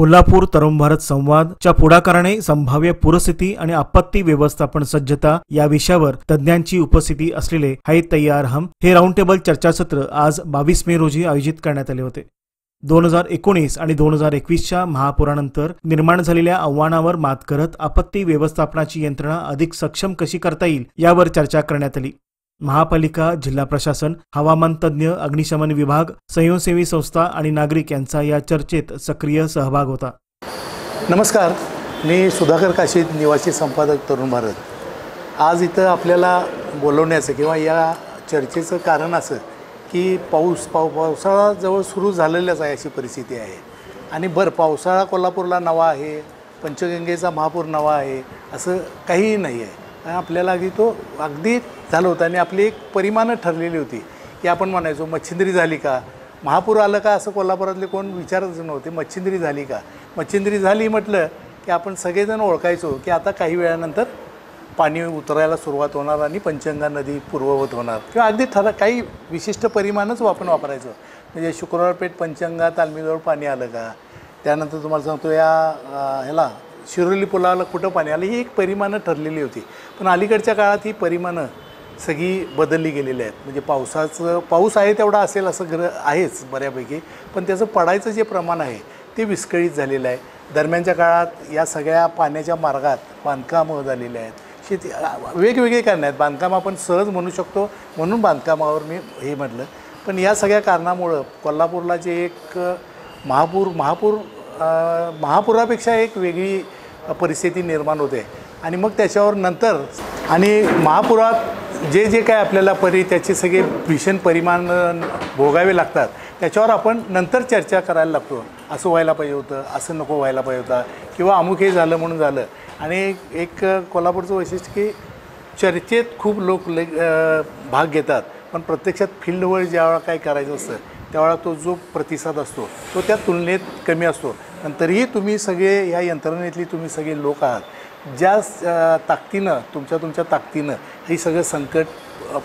कोल्हापूर तरुण भारत संवादच्या पुढाकाराने संभाव्य पूरस्थिती आणि आपत्ती व्यवस्थापन सज्जता या विषयावर तज्ञांची उपस्थिती असलेले है तैयार हम हे राऊंड टेबल चर्चासत्र आज 22 मे रोजी आयोजित करण्यात आले होते। 2019 आणि 2021च्या महापुरानंतर निर्माण झालेल्या आव्हानावर मात करत आपत्ती व्यवस्थापनाची यंत्रणा अधिक सक्षम कशी करता येईल यावर चर्चा करण्यात आली। महापालिका, जिल्हा प्रशासन, हवामान तज्ञ, अग्निशमन विभाग, स्वयंसेवी संस्था आणि नागरिक यांचा या चर्चेत सक्रिय सहभाग होता। नमस्कार, मी सुधाकर काशीद, निवासी संपादक तरुण भारत। आज इथं आपल्याला बोलवण्याचं किंवा या चर्चेचं कारण असं की पावसाळा जवळ सुरू झालेलाच आहे अशी परिस्थिती आहे आणि पावसाळा कोल्हापूरला नवा आहे, पंचगंगेचा महापूर नवा आहे असं काहीही नाही आहे। आपल्याला अगदी झालं होतं आणि आपली एक परिमाणं ठरलेली होती की आपण म्हणायचो मच्छिंद्री झाली का, महापूर आलं का, असं कोल्हापुरातले कोण विचारच नव्हते। मच्छिंद्री झाली का, मच्छिंद्री झाली म्हटलं की आपण सगळेजण ओळखायचो की आता काही वेळानंतर पाणी उतरायला सुरुवात होणार आणि पंचगंगा नदी पूर्ववत होणार किंवा अगदी काही विशिष्ट परिमाणच आपण वापरायचो। म्हणजे शुक्रवार पेठ पंचगंगा तालमीजवळ पाणी आलं का, त्यानंतर तुम्हाला सांगतो या शिरोली पुलाला कुठं पाणी आलं, ही एक परिमाणं ठरलेली होती। पण अलीकडच्या काळात ही परिमाणं सगळी बदलली गेलेली आहेत। म्हणजे पाऊस आहे तेवढा असेल असं आहेच बऱ्यापैकी, पण त्याचं पडायचं जे प्रमाण आहे ते विस्कळीत झालेलं आहे। दरम्यानच्या काळात या सगळ्या पाण्याच्या मार्गात बांधकामं झालेली आहेत, शेती वेगवेगळे कारणं आहेत। बांधकाम आपण सहज म्हणू शकतो म्हणून बांधकामावर मी हे म्हटलं, पण या सगळ्या कारणामुळं कोल्हापूरला जे एक महापुरापेक्षा एक वेगळी परिस्थिती निर्माण होते आणि मग त्याच्यावर नंतर आणि महापुरात जे काय आपल्याला त्याचे सगळे भीषण परिमाण भोगावे लागतात त्याच्यावर आपण नंतर चर्चा करायला लागतो। असं व्हायला पाहिजे होतं, असं नको व्हायला पाहिजे होता, किंवा अमुक हे झालं म्हणून झालं। आणि एक कोल्हापूरचं वैशिष्ट्य की चर्चेत खूप लोक भाग घेतात, पण प्रत्यक्षात फील्डवर ज्यावेळा काय करायचं असतं त्यावेळा तो जो प्रतिसाद असतो तो त्या तुलनेत कमी असतो। तरीही तुम्ही सगळे ह्या यंत्रणेतली तुम्ही सगळे लोक आहात, ज्या ताकदीनं तुमच्या ताकदीनं हे सगळं संकट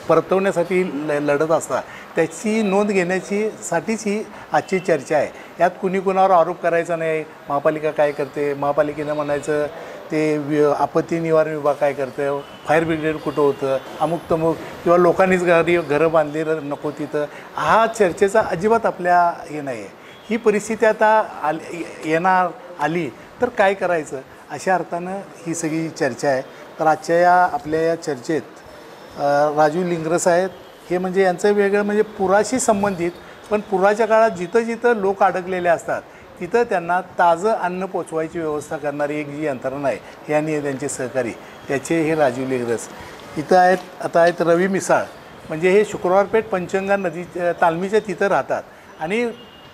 परतवण्यासाठी लढत असता, त्याची नोंद घेण्यासाठीच ही आजची चर्चा आहे। यात कुणी कुणावर आरोप करायचा नाही। महापालिका काय करते, महापालिकेनं म्हणायचं ते आपत्ती निवारण विभाग काय करतं, फायर ब्रिगेड कुठं होतं, अमुक तमुक, किंवा लोकांनीच घरं बांधली नको तिथं, हा चर्चेचा अजिबात आपल्या हे नाही आहे। ही परिस्थिती आता आली तर काय करायचं अशा अर्थानं ही सगळी चर्चा आहे। तर आजच्या आपल्या या चर्चेत राजू लिंगरस आहेत। हे म्हणजे यांचं वेगळं म्हणजे पुराशी संबंधित, पण पुराच्या काळात जिथं लोक अडकलेले असतात तिथं त्यांना ताजं अन्न पोचवायची व्यवस्था करणारी एक जी यंत्रणा आहे यांनी त्यांचे सहकारी त्याचे हे राजू लिंगरस इथं आहेत। आता आहेत रवी मिसाळ, म्हणजे हे शुक्रवार पेठ पंचगंगा नदी तालमीच्या तिथं राहतात आणि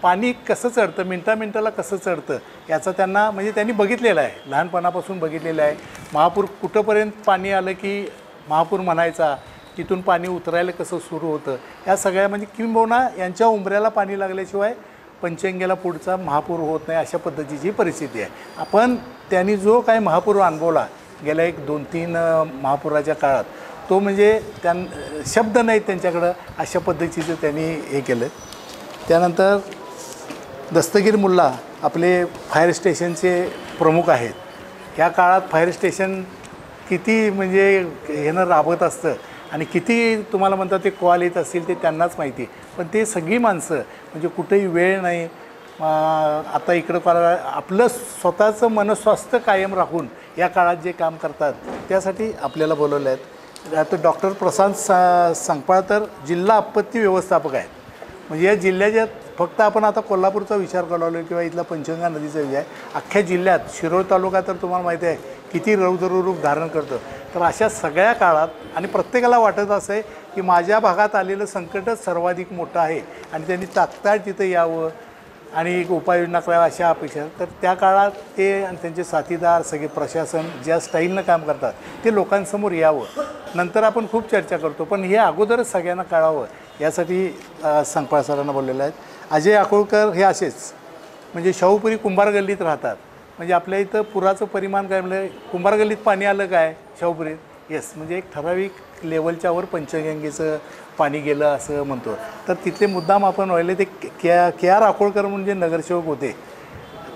पाणी कसं चढतं, मिनटाला कसं चढतं याचा त्यांना म्हणजे त्यांनी बघितलेलं आहे, लहानपणापासून बघितलेलं आहे। महापूर कुठंपर्यंत पाणी आलं की महापूर म्हणायचा, तिथून पाणी उतरायला कसं सुरू होतं, या सगळ्या म्हणजे किंबहुना यांच्या उंबऱ्याला पाणी लागल्याशिवाय पंचगंगेला पुढचा महापूर होत नाही अशा पद्धतीची परिस्थिती आहे। आपण त्यांनी जो काय महापूर अनुभवला गेल्या 2-3 महापुराच्या काळात, तो म्हणजे शब्द नाहीत त्यांच्याकडं अशा पद्धतीचं त्यांनी हे केलं। त्यानंतर दस्तगीर मुल्ला आपले फायर स्टेशनचे प्रमुख आहेत। ह्या काळात फायर स्टेशन किती म्हणजे ह्यानं राबत असतं आणि किती तुम्हाला म्हणतात ते कॉल येत असतील ते त्यांनाच माहिती, पण ते सगळी माणसं म्हणजे कुठेही वेळ नाही, आता इकडं आपलं स्वतःचं मनस्वास्थ्य कायम राखून या काळात जे काम करतात त्यासाठी आपल्याला बोलवलं आहेत। आता डॉक्टर प्रशांत संकपाळ तर जिल्हा आपत्ती व्यवस्थापक आहेत। म्हणजे या जिल्ह्याच्या फक्त आपण आता कोल्हापूरचा विचार करायला किंवा इथला पंचगंगा नदीचा विषय आहे, अख्ख्या जिल्ह्यात शिरोळ तालुका तर तुम्हाला माहिती आहे किती रौद्ररूप धारण करतं। तर अशा सगळ्या काळात आणि प्रत्येकाला वाटत असं आहे की माझ्या भागात आलेलं संकटच सर्वाधिक मोठं आहे आणि त्यांनी तात्काळ तिथं यावं आणि उपाययोजना कराव्या अशा अपेक्षा। तर त्या काळात ते आणि त्यांचे साथीदार सगळे प्रशासन ज्या स्टाईलनं काम करतात ते लोकांसमोर यावं, नंतर आपण खूप चर्चा करतो, पण हे अगोदरच सगळ्यांना कळावं यासाठी संकपाळ सरांना बोललेलं आहेत। अजय अकोळकर हे असेच म्हणजे शाहूपुरी कुंभार गल्लीत राहतात। म्हणजे आपल्या इथं पुराचं परिमाण काय म्हणलं, कुंभार गल्लीत पाणी आलं काय शाहूपुरीत, येस, म्हणजे एक ठराविक लेवलच्यावर पंचगंगेचं पाणी गेलं असं म्हणतो। तर तिथले मुद्दाम आपण व्हायले ते के आर अकोळकर म्हणजे नगरसेवक होते,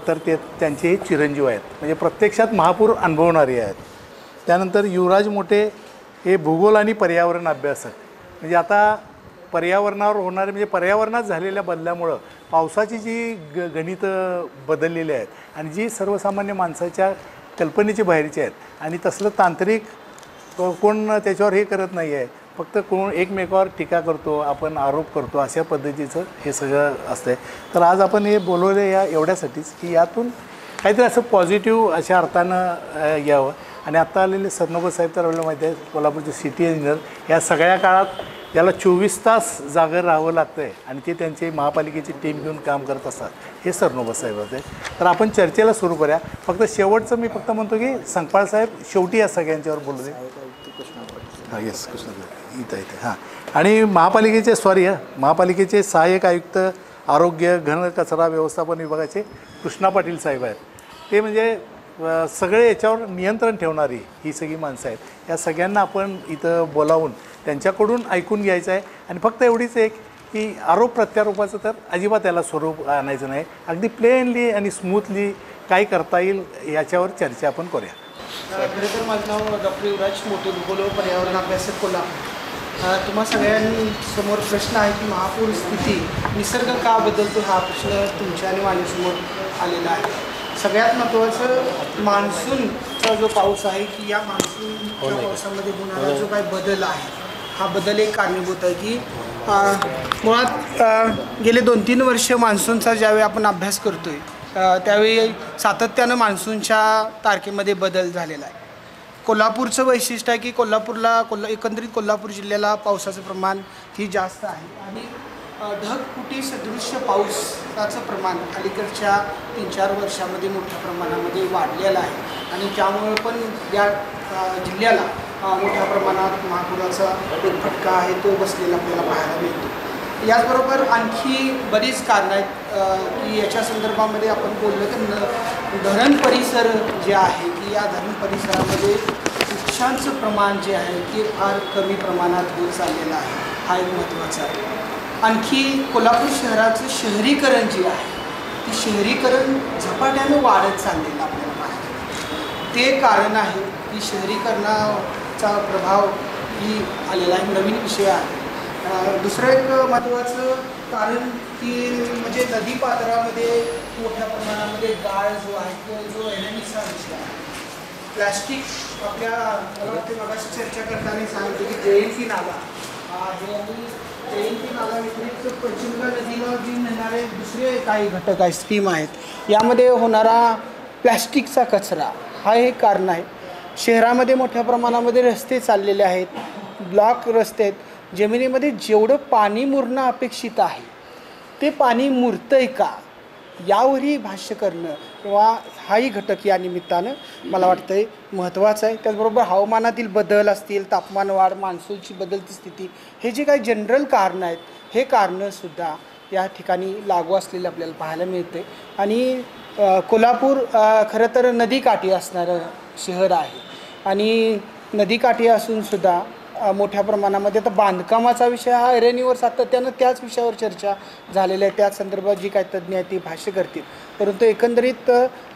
तर त्यांचे हे चिरंजीव आहेत, म्हणजे प्रत्यक्षात महापूर अनुभवणारे आहेत. त्यानंतर युवराज मोठे हे भूगोल आणि पर्यावरण अभ्यासक, म्हणजे आता पर्यावरणावर होणारे म्हणजे पर्यावरणात झालेल्या बदलामुळं पावसाची जी गणितं बदललेली आहेत आणि जी सर्वसामान्य माणसाच्या कल्पनेची बाहेरची आहेत आणि तसलं तांत्रिक कोण त्याच्यावर हे करत नाही आहे, फक्त कोण एकमेकावर टीका करतो, आपण आरोप करतो, अशा पद्धतीचं हे सगळं असतं आहे. तर आज आपण हे बोलवलं या एवढ्यासाठीच की यातून काहीतरी असं पॉझिटिव्ह अशा अर्थानं यावं. आणि आत्ता आलेले सरनोबत साहेब तर आपल्याला माहिती आहे कोल्हापूरचे सिटी इंजिनियर, या सगळ्या काळात याला 24 तास जागर राहावं लागतं आहे आणि ते त्यांची महापालिकेची टीम घेऊन काम करत असतात, हे सरनोबत साहेब होते. तर आपण चर्चेला सुरू करूया. फक्त शेवटचं मी फक्त म्हणतो की संकपाळ साहेब शेवटी या सगळ्यांच्यावर बोलू दे. हां येस कृष्ण इथं हां. आणि महापालिकेचे सहाय्यक आयुक्त आरोग्य घन कचरा व्यवस्थापन विभागाचे कृष्णा पाटील साहेब आहेत. ते म्हणजे सगळे याच्यावर नियंत्रण ठेवणारी ही सगळी माणसं आहेत. या सगळ्यांना आपण इथं बोलावून त्यांच्याकडून ऐकून घ्यायचं आहे. आणि फक्त एवढीच एक की आरोप प्रत्यारोपाचं तर अजिबात त्याला स्वरूप आणायचं नाही, अगदी प्लेनली आणि स्मूथली काय करता येईल याच्यावर चर्चा आपण करूया. खरं तर माझं नाव डॉक्टर युवराज मोठे, भूगोल व पर्यावरण अभ्यासक कोल्हापूर. तुम्हा सगळ्यांसमोर प्रश्न आहे की महापूर स्थिती निसर्ग का बदलतो हा प्रश्न तुमच्या आणि माझ्यासमोर आलेला आहे. सगळ्यात महत्त्वाचं मान्सूनचा जो पाऊस आहे की या मान्सूनच्या पावसामध्ये होणारा जो काही बदल आहे हा बदल एक कारणीभूत आहे की मुळात गेले 2-3 वर्ष मान्सूनचा ज्यावेळी आपण अभ्यास करतो आहे त्यावेळी सातत्यानं मान्सूनच्या तारखेमध्ये बदल झालेला आहे. कोल्हापूरचं वैशिष्ट्य आहे की एकंदरीत कोल्हापूर जिल्ह्याला पावसाचं प्रमाण ही जास्त आहे आणि ढगफुटी सदृश्य पावसाचं प्रमाण अलीकडच्या 3-4 वर्षामध्ये मोठ्या प्रमाणामध्ये वाढलेलं आहे आणि त्यामुळे पण या जिल्ह्याला मोठ्या प्रमाणात महापुराचा एक फटका आहे तो बसलेला आपल्याला पाहायला मिळतो. याचबरोबर आणखी बरीच कारणं आहेत की याच्या संदर्भामध्ये आपण बोललो तर धरण परिसर जे आहे की या धरण परिसरामध्ये वृक्षांचं प्रमाण जे आहे ते फार कमी प्रमाणात होत चाललेलं आहे, हा एक महत्त्वाचा आहे. आणखी कोल्हापूर शहराचं शहरीकरण जे आहे ते शहरीकरण झपाट्यानं वाढत चाललेलं आपल्याला पाहायला ते कारण आहे की शहरीकरणाचा प्रभाव ही आलेला आहे, नवीन विषय आहे. दुसरं एक महत्त्वाचं कारण की म्हणजे नदी पात्रामध्ये मोठ्या प्रमाणामध्ये गाळ जो आहे किंवा जो एनएमचा विषय आहे. प्लॅस्टिक आपल्या मला वाटते मगाशी चर्चा करताना सांगितलं की जयंती नाला आहे आणि जयंती नाला व्यतिरिक्त पंचगंगा नदीला जी नेणारे दुसरे काही घटक आहेत, स्कीम आहेत, यामध्ये होणारा प्लॅस्टिकचा कचरा हा एक कारण आहे. शहरामध्ये मोठ्या प्रमाणामध्ये रस्ते चाललेले आहेत, ब्लॉक रस्ते आहेत. जमिनीमध्ये जेवढं पाणी मुरणं अपेक्षित आहे ते पाणी मुरतं आहे का यावरही भाष्य करणं किंवा हाही घटक या निमित्तानं मला वाटतं आहे महत्त्वाचं आहे. त्याचबरोबर हवामानातील बदल असतील, तापमान वाढ, मान्सूनची बदलती स्थिती, हे जे काही जनरल कारणं आहेत हे कारणंसुद्धा या ठिकाणी लागू असलेलं आपल्याला पाहायला मिळते. आणि कोल्हापूर खरं तर नदीकाठी असणारं शहर आहे आणि नदीकाठी असूनसुद्धा मोठ्या प्रमाणामध्ये आता बांधकामाचा विषय हा ऐरणीवर सातत्यानं त्याच विषयावर चर्चा झालेली आहे. त्या संदर्भात जी काही तज्ज्ञ आहेत ती भाष्य करतील. परंतु एकंदरीत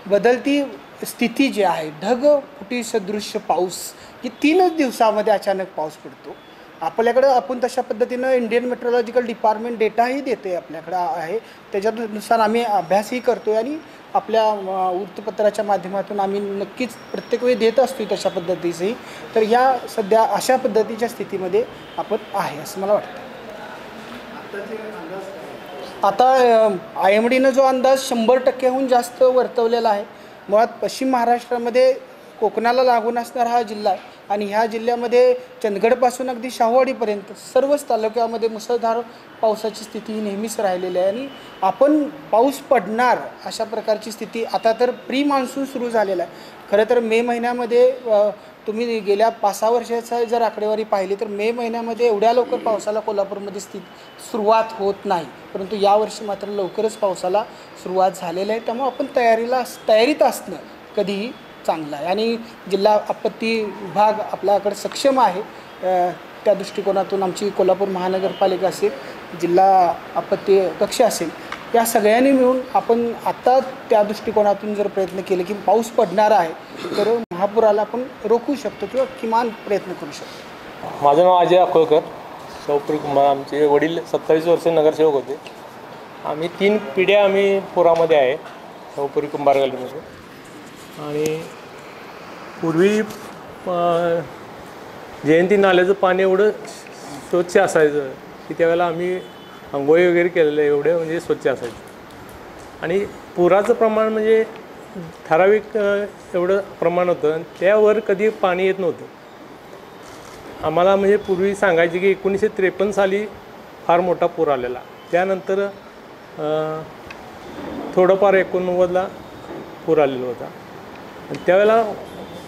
बदलती स्थिती जी आहे, ढगफुटी सदृश्य पाऊस, की 3च दिवसामध्ये अचानक पाऊस पडतो. आपल्याकडं आपण तशा पद्धतीनं इंडियन मेट्रोलॉजिकल डिपार्टमेंट डेटाही देते आपल्याकडं आहे, त्याच्यानुसार आम्ही अभ्यासही करतो आणि आपल्या वृत्तपत्राच्या माध्यमातून आम्ही नक्कीच प्रत्येक वेळी देत असतो तशा पद्धतीचंही. तर या सध्या अशा पद्धतीच्या स्थितीमध्ये आपण आहे असं मला वाटतं. आता IMDनं जो अंदाज 100%हून जास्त वर्तवलेला आहे. मुळात पश्चिम महाराष्ट्रामध्ये कोकणाला लागून असणारा हा जिल्हा आहे आणि ह्या जिल्ह्यामध्ये चंदगडपासून अगदी शाहूवाडीपर्यंत सर्वच तालुक्यामध्ये मुसळधार पावसाची स्थिती ही नेहमीच राहिलेली आहे आणि आपण पाऊस पडणार अशा प्रकारची स्थिती आता तर प्री मान्सून सुरू झालेला आहे. खरं तर मे महिन्यामध्ये तुम्ही गेल्या 5-6 वर्षाचा जर आकडेवारी पाहिली तर मे महिन्यामध्ये एवढ्या लवकर पावसाला कोल्हापूरमध्ये सुरुवात होत नाही, परंतु यावर्षी मात्र लवकरच पावसाला सुरुवात झालेली आहे. त्यामुळे आपण तयारीत असणं कधीही चांगलं आहे आणि जिल्हा आपत्ती विभाग आपल्याकडे सक्षम आहे. त्या दृष्टिकोनातून आमची कोल्हापूर महानगरपालिका असेल, जिल्हा आपत्ती कक्ष असेल, या सगळ्यांनी मिळून आपण आत्ता त्या दृष्टिकोनातून जर प्रयत्न केले की पाऊस पडणारा आहे तर महापुराला आपण रोखू शकतो किंवा किमान प्रयत्न करू शकतो. माझं नाव अजय अकोलकर, शाहूपुरी कुंभार. आमचे वडील 27 वर्ष नगरसेवक होते. आम्ही 3 पिढ्या आम्ही पुरामध्ये आहे शाहूपुरी कुंभार गल्लीमध्ये. आणि पूर्वी जयंती नाल्याचं पाणी एवढं स्वच्छ असायचं की त्यावेळेला आम्ही अंघोळी वगैरे केलेलं एवढे म्हणजे स्वच्छ असायचं. आणि पुराचं प्रमाण म्हणजे ठराविक एवढं प्रमाण होतं, त्यावर कधी पाणी येत नव्हतं. आम्हाला म्हणजे पूर्वी सांगायचे की 1953 साली फार मोठा पूर आलेला, त्यानंतर थोडंफार 89ला पूर आलेला होता. आणि त्यावेळेला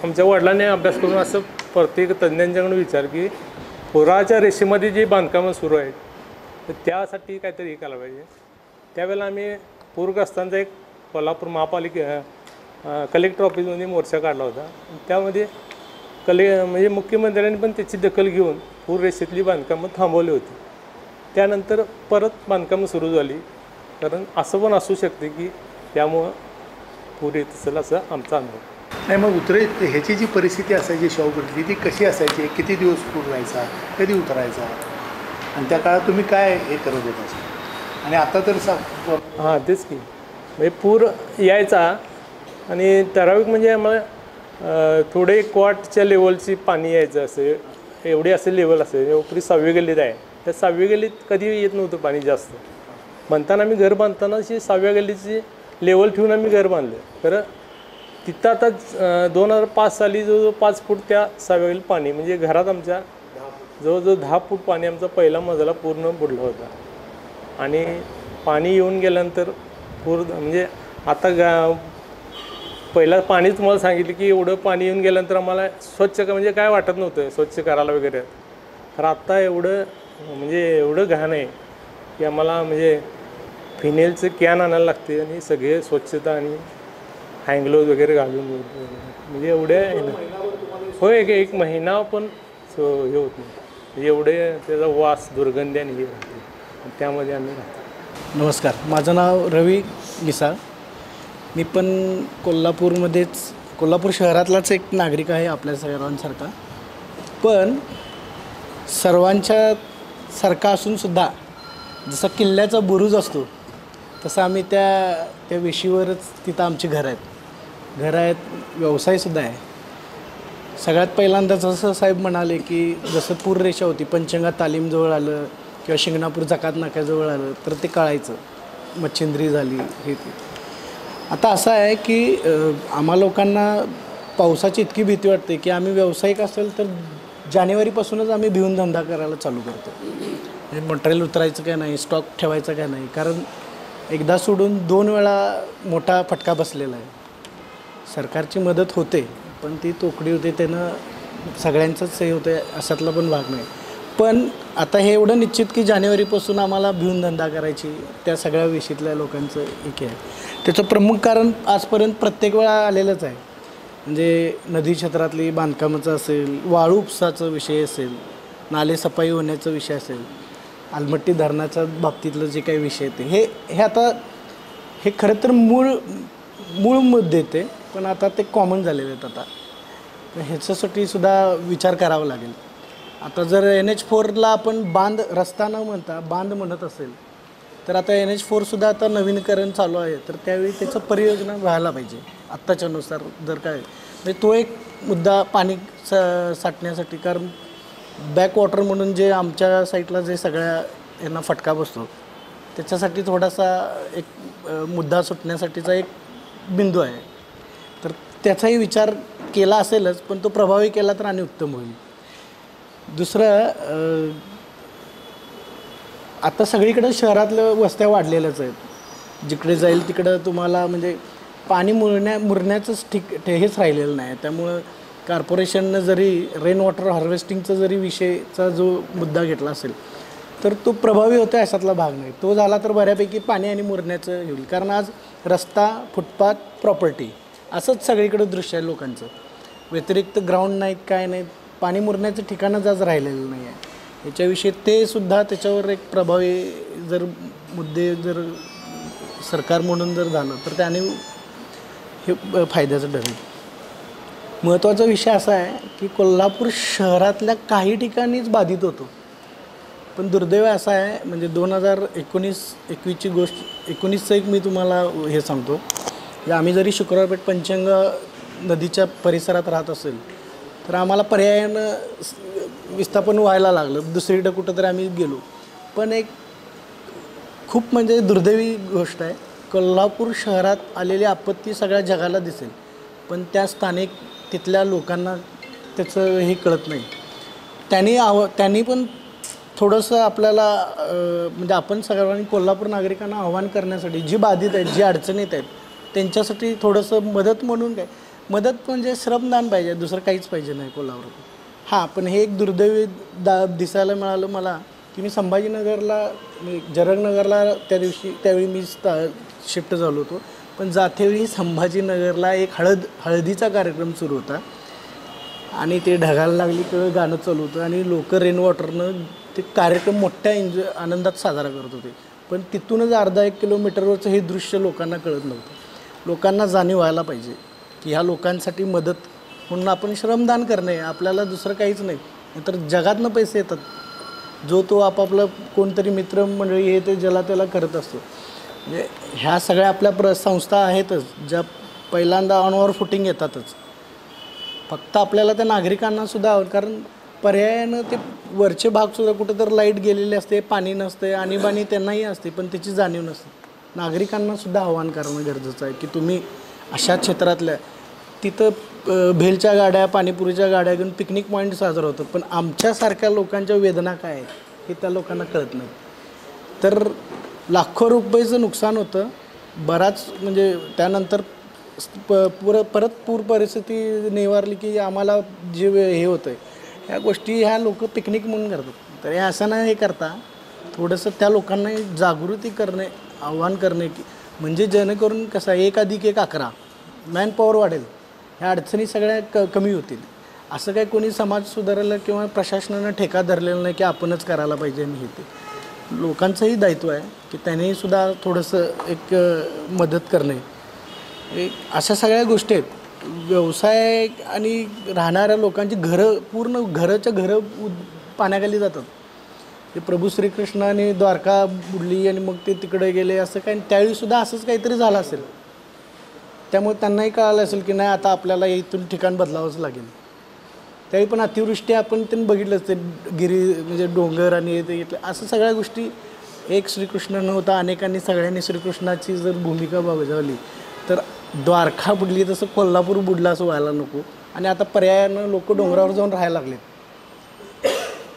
आमच्या वडिलांनी अभ्यास करून असं प्रत्येक तज्ज्ञांच्याकडून विचार की पुराच्या रेषेमध्ये जी बांधकामं सुरू आहेत तर त्यासाठी काहीतरी हे केलं पाहिजे. त्यावेळेला आम्ही पूरग्रस्तांचा एक कोल्हापूर कलेक्टर ऑफिसमध्ये मोर्चा काढला होता. त्यामध्ये म्हणजे मुख्यमंत्र्यांनी पण त्याची दखल घेऊन पूर रेषेतली बांधकामं थांबवली होती. त्यानंतर परत बांधकामं सुरू झाली, कारण असं पण असू शकते की त्यामुळं पूर येत असेल असं आमचा अनुभव. नाही, मग ह्याची जी परिस्थिती असायची शाहूपुरीतली ती कशी असायची? किती दिवस पूर राहायचा, कधी उतरायचा, आणि त्या काळात तुम्ही काय हे करत होता? आणि आता तर हां तेच की, म्हणजे पूर यायचा आणि ठराविक म्हणजे आम्हाला थोडे क्वाटच्या लेवलची पाणी यायचं असे, एवढी असे लेवल असेल. शाहूपुरी 6वी गल्लीत आहे, त्या 6वी गल्लीत कधी येत नव्हतं पाणी जास्त. म्हणताना आम्ही घर बांधताना अशी 6व्या गल्लीची लेवल ठेवून आम्ही घर बांधलं. खरं तिथं आता 2005 साली जवळजवळ 5 फूट त्या 6व्या गल्लीत पाणी, म्हणजे घरात आमच्या जवळजवळ 10 फूट पाणी आमचा पहिला मजला पूर्ण बुडला होता. आणि पाणी येऊन गेल्यानंतर पूर म्हणजे आता पहिला पाणी तुम्हाला सांगितलं की एवढं पाणी येऊन गेल्यानंतर आम्हाला स्वच्छ म्हणजे काय वाटत नव्हतं स्वच्छ करायला वगैरे. तर आत्ता एवढं म्हणजे एवढं घाण आहे की आम्हाला म्हणजे फिनेलचं कॅन आणायला लागते आणि सगळे स्वच्छता आणि हँगलोज वगैरे घालून म्हणजे एवढे होय एक महिना पण हे होत नाही, म्हणजे एवढे त्याचा वास दुर्गंधी आणि हे राहते, त्यामध्ये आम्ही राहतो. नमस्कार, माझं नाव रवी मिसाळ. मी पण कोल्हापूर शहरातलाच एक नागरिक आहे आपल्या सर्वांसारखा. पण सर्वांच्या सारखा असूनसुद्धा जसा किल्ल्याचा बुरुज असतो तसं आम्ही त्या विशीवरच तिथं आमची घरं आहेत, व्यवसायसुद्धा आहे. सगळ्यात पहिल्यांदा जसं साहेब म्हणाले की जसं पूररेषा होती, पंचंगा तालीमजवळ आलं किंवा शिंगणापूर जकात नाक्याजवळ आलं तर ते कळायचं, मच्छिंद्री झाली हे ते. आता असं आहे की आम्हा लोकांना पावसाची इतकी भीती वाटते की आम्ही व्यावसायिक असेल तर जानेवारीपासूनच आम्ही भिवून धंदा करायला चालू करतो. म्हणजे मटेरियल उतरायचं काय नाही, स्टॉक ठेवायचं काय नाही, कारण एकदा सोडून 2 वेळा मोठा फटका बसलेला आहे. सरकारची मदत होते पण ती तोकडी होते, त्यानं सगळ्यांचंच हे होते अशातला पण भाग नाही. पण आता हे एवढं निश्चित की जानेवारीपासून आम्हाला भिवून धंदा करायची त्या सगळ्या विषयीतल्या लोकांचं एक आहे. त्याचं प्रमुख कारण आजपर्यंत प्रत्येक वेळा आलेलंच आहे. म्हणजे नदी क्षेत्रातली बांधकामाचं असेल, वाळू उपसाचा विषय असेल, नाले सफाई होण्याचा विषय असेल, आलमट्टी धरणाच्या बाबतीतलं जे काही विषय ते हे आता हे खरं तर मूळ मुद्दे ते, पण आता ते कॉमन झालेले आहेत. आता ह्याच्यासाठी सुद्धा विचार करावा लागेल. आता जर NH4ला आपण रस्ता न म्हणता बांध म्हणत असेल तर आता NH4सुद्धा आता नवीनीकरण चालू आहे, तर त्यावेळी त्याचं परियोजना व्हायला पाहिजे आत्ताच्यानुसार. जर काय म्हणजे तो एक मुद्दा पाणी साठण्यासाठी, कारण बॅकवॉटर म्हणून जे आमच्या साईडला जे सगळ्या यांना फटका बसतो त्याच्यासाठी थोडासा एक मुद्दा सुटण्यासाठीचा एक बिंदू आहे. तर त्याचाही विचार केला असेलच, पण तो प्रभावी केला तर आणि उत्तम होईल. दुसरं, आता सगळीकडे शहरातल्या वस्त्या वाढलेल्याच आहेत. जिकडे जाईल तिकडं तुम्हाला म्हणजे पाणी मुरण्याचंच हेच राहिलेलं नाही. त्यामुळं कॉर्पोरेशननं जरी रेन वॉटर हार्वेस्टिंगचा जरी विषयचा जो मुद्दा घेतला असेल तर तो प्रभावी होतो अशातला भाग नाही. तो झाला तर बऱ्यापैकी पाणी आणि मुरण्याचं होईल. कारण आज रस्ता, फुटपाथ, प्रॉपर्टी असंच सगळीकडं दृश्य आहे लोकांचं. व्यतिरिक्त ग्राउंड नाहीत, काय नाहीत, पाणी मुरण्याचं ठिकाणच आज राहिलेलं नाही आहे. याच्याविषयी ते सुद्धा त्याच्यावर एक प्रभावी जर मुद्दे जर सरकार म्हणून जर झालं तर त्याने हे फायद्याचं ठरेल. महत्त्वाचा विषय असा आहे की कोल्हापूर शहरातल्या काही ठिकाणीच बाधित होतो, पण दुर्दैव असा आहे म्हणजे 2019-21ची गोष्ट 19चं एक मी तुम्हाला हे सांगतो की आम्ही जरी शुक्रवारपेठ पंचंग नदीच्या परिसरात राहत असेल तर आम्हाला पर्यायानं विस्थापन व्हायला लागलं, दुसरीकडं कुठं तरी आम्ही गेलो. पण एक खूप म्हणजे दुर्दैवी गोष्ट आहे, कोल्हापूर शहरात आलेली आपत्ती सगळ्या जगाला दिसेल पण त्या स्थानिक तिथल्या लोकांना त्याचं हे कळत नाही. त्यांनी पण थोडंसं आपल्याला म्हणजे आपण सगळ्यांनी कोल्हापूर नागरिकांना आव्हान करण्यासाठी जी बाधित आहेत, जी अडचणीत आहेत त्यांच्यासाठी थोडंसं मदत म्हणून काय मदत म्हणजे श्रमदान पाहिजे, दुसरं काहीच पाहिजे नाही कोल्हापूर. हां, पण हे एक दुर्दैवी दिसायला मिळालं मला की मी संभाजीनगरला जरगनगरला त्यावेळी मी शिफ्ट झालो होतो, पण जातेवेळी संभाजीनगरला एक हळदीचा कार्यक्रम सुरू होता आणि ते ढगायला लागली की गाणं चालू होतं आणि लोक रेन वॉटरनं ते कार्यक्रम मोठ्या आनंदात साजरा करत होते. पण तिथूनच अर्धा 1 किलोमीटरवरचं हे दृश्य लोकांना कळत नव्हतं. लोकांना जाणीव व्हायला पाहिजे की ह्या लोकांसाठी मदत म्हणून आपण श्रमदान करणे, आपल्याला दुसरं काहीच नाही. नंतर जगातनं पैसे येतात, जो तो आपापलं कोणतरी मित्रमंडळी हे ते ज्याला त्याला करत असतो. म्हणजे ह्या सगळ्या आपल्या संस्था आहेतच ज्या पहिल्यांदा ऑनवर फुटिंग येतातच. फक्त आपल्याला त्या नागरिकांनासुद्धा, कारण पर्यायानं ते वरचे भागसुद्धा कुठं तर लाईट गेलेली असते, पाणी नसते, आणीबाणी त्यांनाही असते, पण त्याची जाणीव नसते. नागरिकांनासुद्धा आव्हान करणं गरजेचं आहे की तुम्ही अशा क्षेत्रातल्या तिथं भेलच्या गाड्या, पाणीपुरीच्या गाड्या घेऊन पिकनिक पॉईंट साजरा होतं, पण आमच्यासारख्या लोकांच्या वेदना काय आहेत हे त्या लोकांना कळत नाही. तर लाखो रुपयेचं नुकसान होतं. बराच म्हणजे त्यानंतर परत पूर परिस्थिती निवारली की आम्हाला जे हे होतं आहे ह्या गोष्टी ह्या लोक पिकनिक म्हणून करतात. तर हे असं नाही हे करता थोडंसं त्या लोकांना जागृती करणे, आव्हान करणे की म्हणजे जेणेकरून कसं 1+1=11 मॅनपॉवर वाढेल, ह्या अडचणी सगळ्या कमी होतील. असं काय कोणी समाज सुधारायला किंवा प्रशासनानं ठेका धरलेला नाही की आपणच करायला पाहिजे. आणि हे ते लोकांचंही दायित्व आहे की त्यांनीसुद्धा थोडंसं एक मदत करणे. अशा सगळ्या गोष्टी आहेत. व्यवसाय आणि राहणाऱ्या लोकांची पूर्ण घरं पाण्याखाली जातात. ते प्रभू श्रीकृष्ण आणि द्वारका बुडली आणि मग ते तिकडे गेले असं काही, त्यावेळीसुद्धा असंच काहीतरी झालं असेल. त्यामुळे त्यांनाही कळालं असेल की नाही आता आपल्याला इथून ठिकाण बदलावंच लागेल. त्यावेळी पण अतिवृष्टी आपण त्यांनी बघितलंच, ते म्हणजे डोंगर आणि ते असं सगळ्या गोष्टी. एक श्रीकृष्ण नव्हता, अनेकांनी सगळ्यांनी श्रीकृष्णाची जर भूमिका बजावली तर द्वारका बुडली तसं कोल्हापूर बुडला असं व्हायला नको. आणि आता पर्यायानं लोक डोंगरावर जाऊन राहायला लागलेत.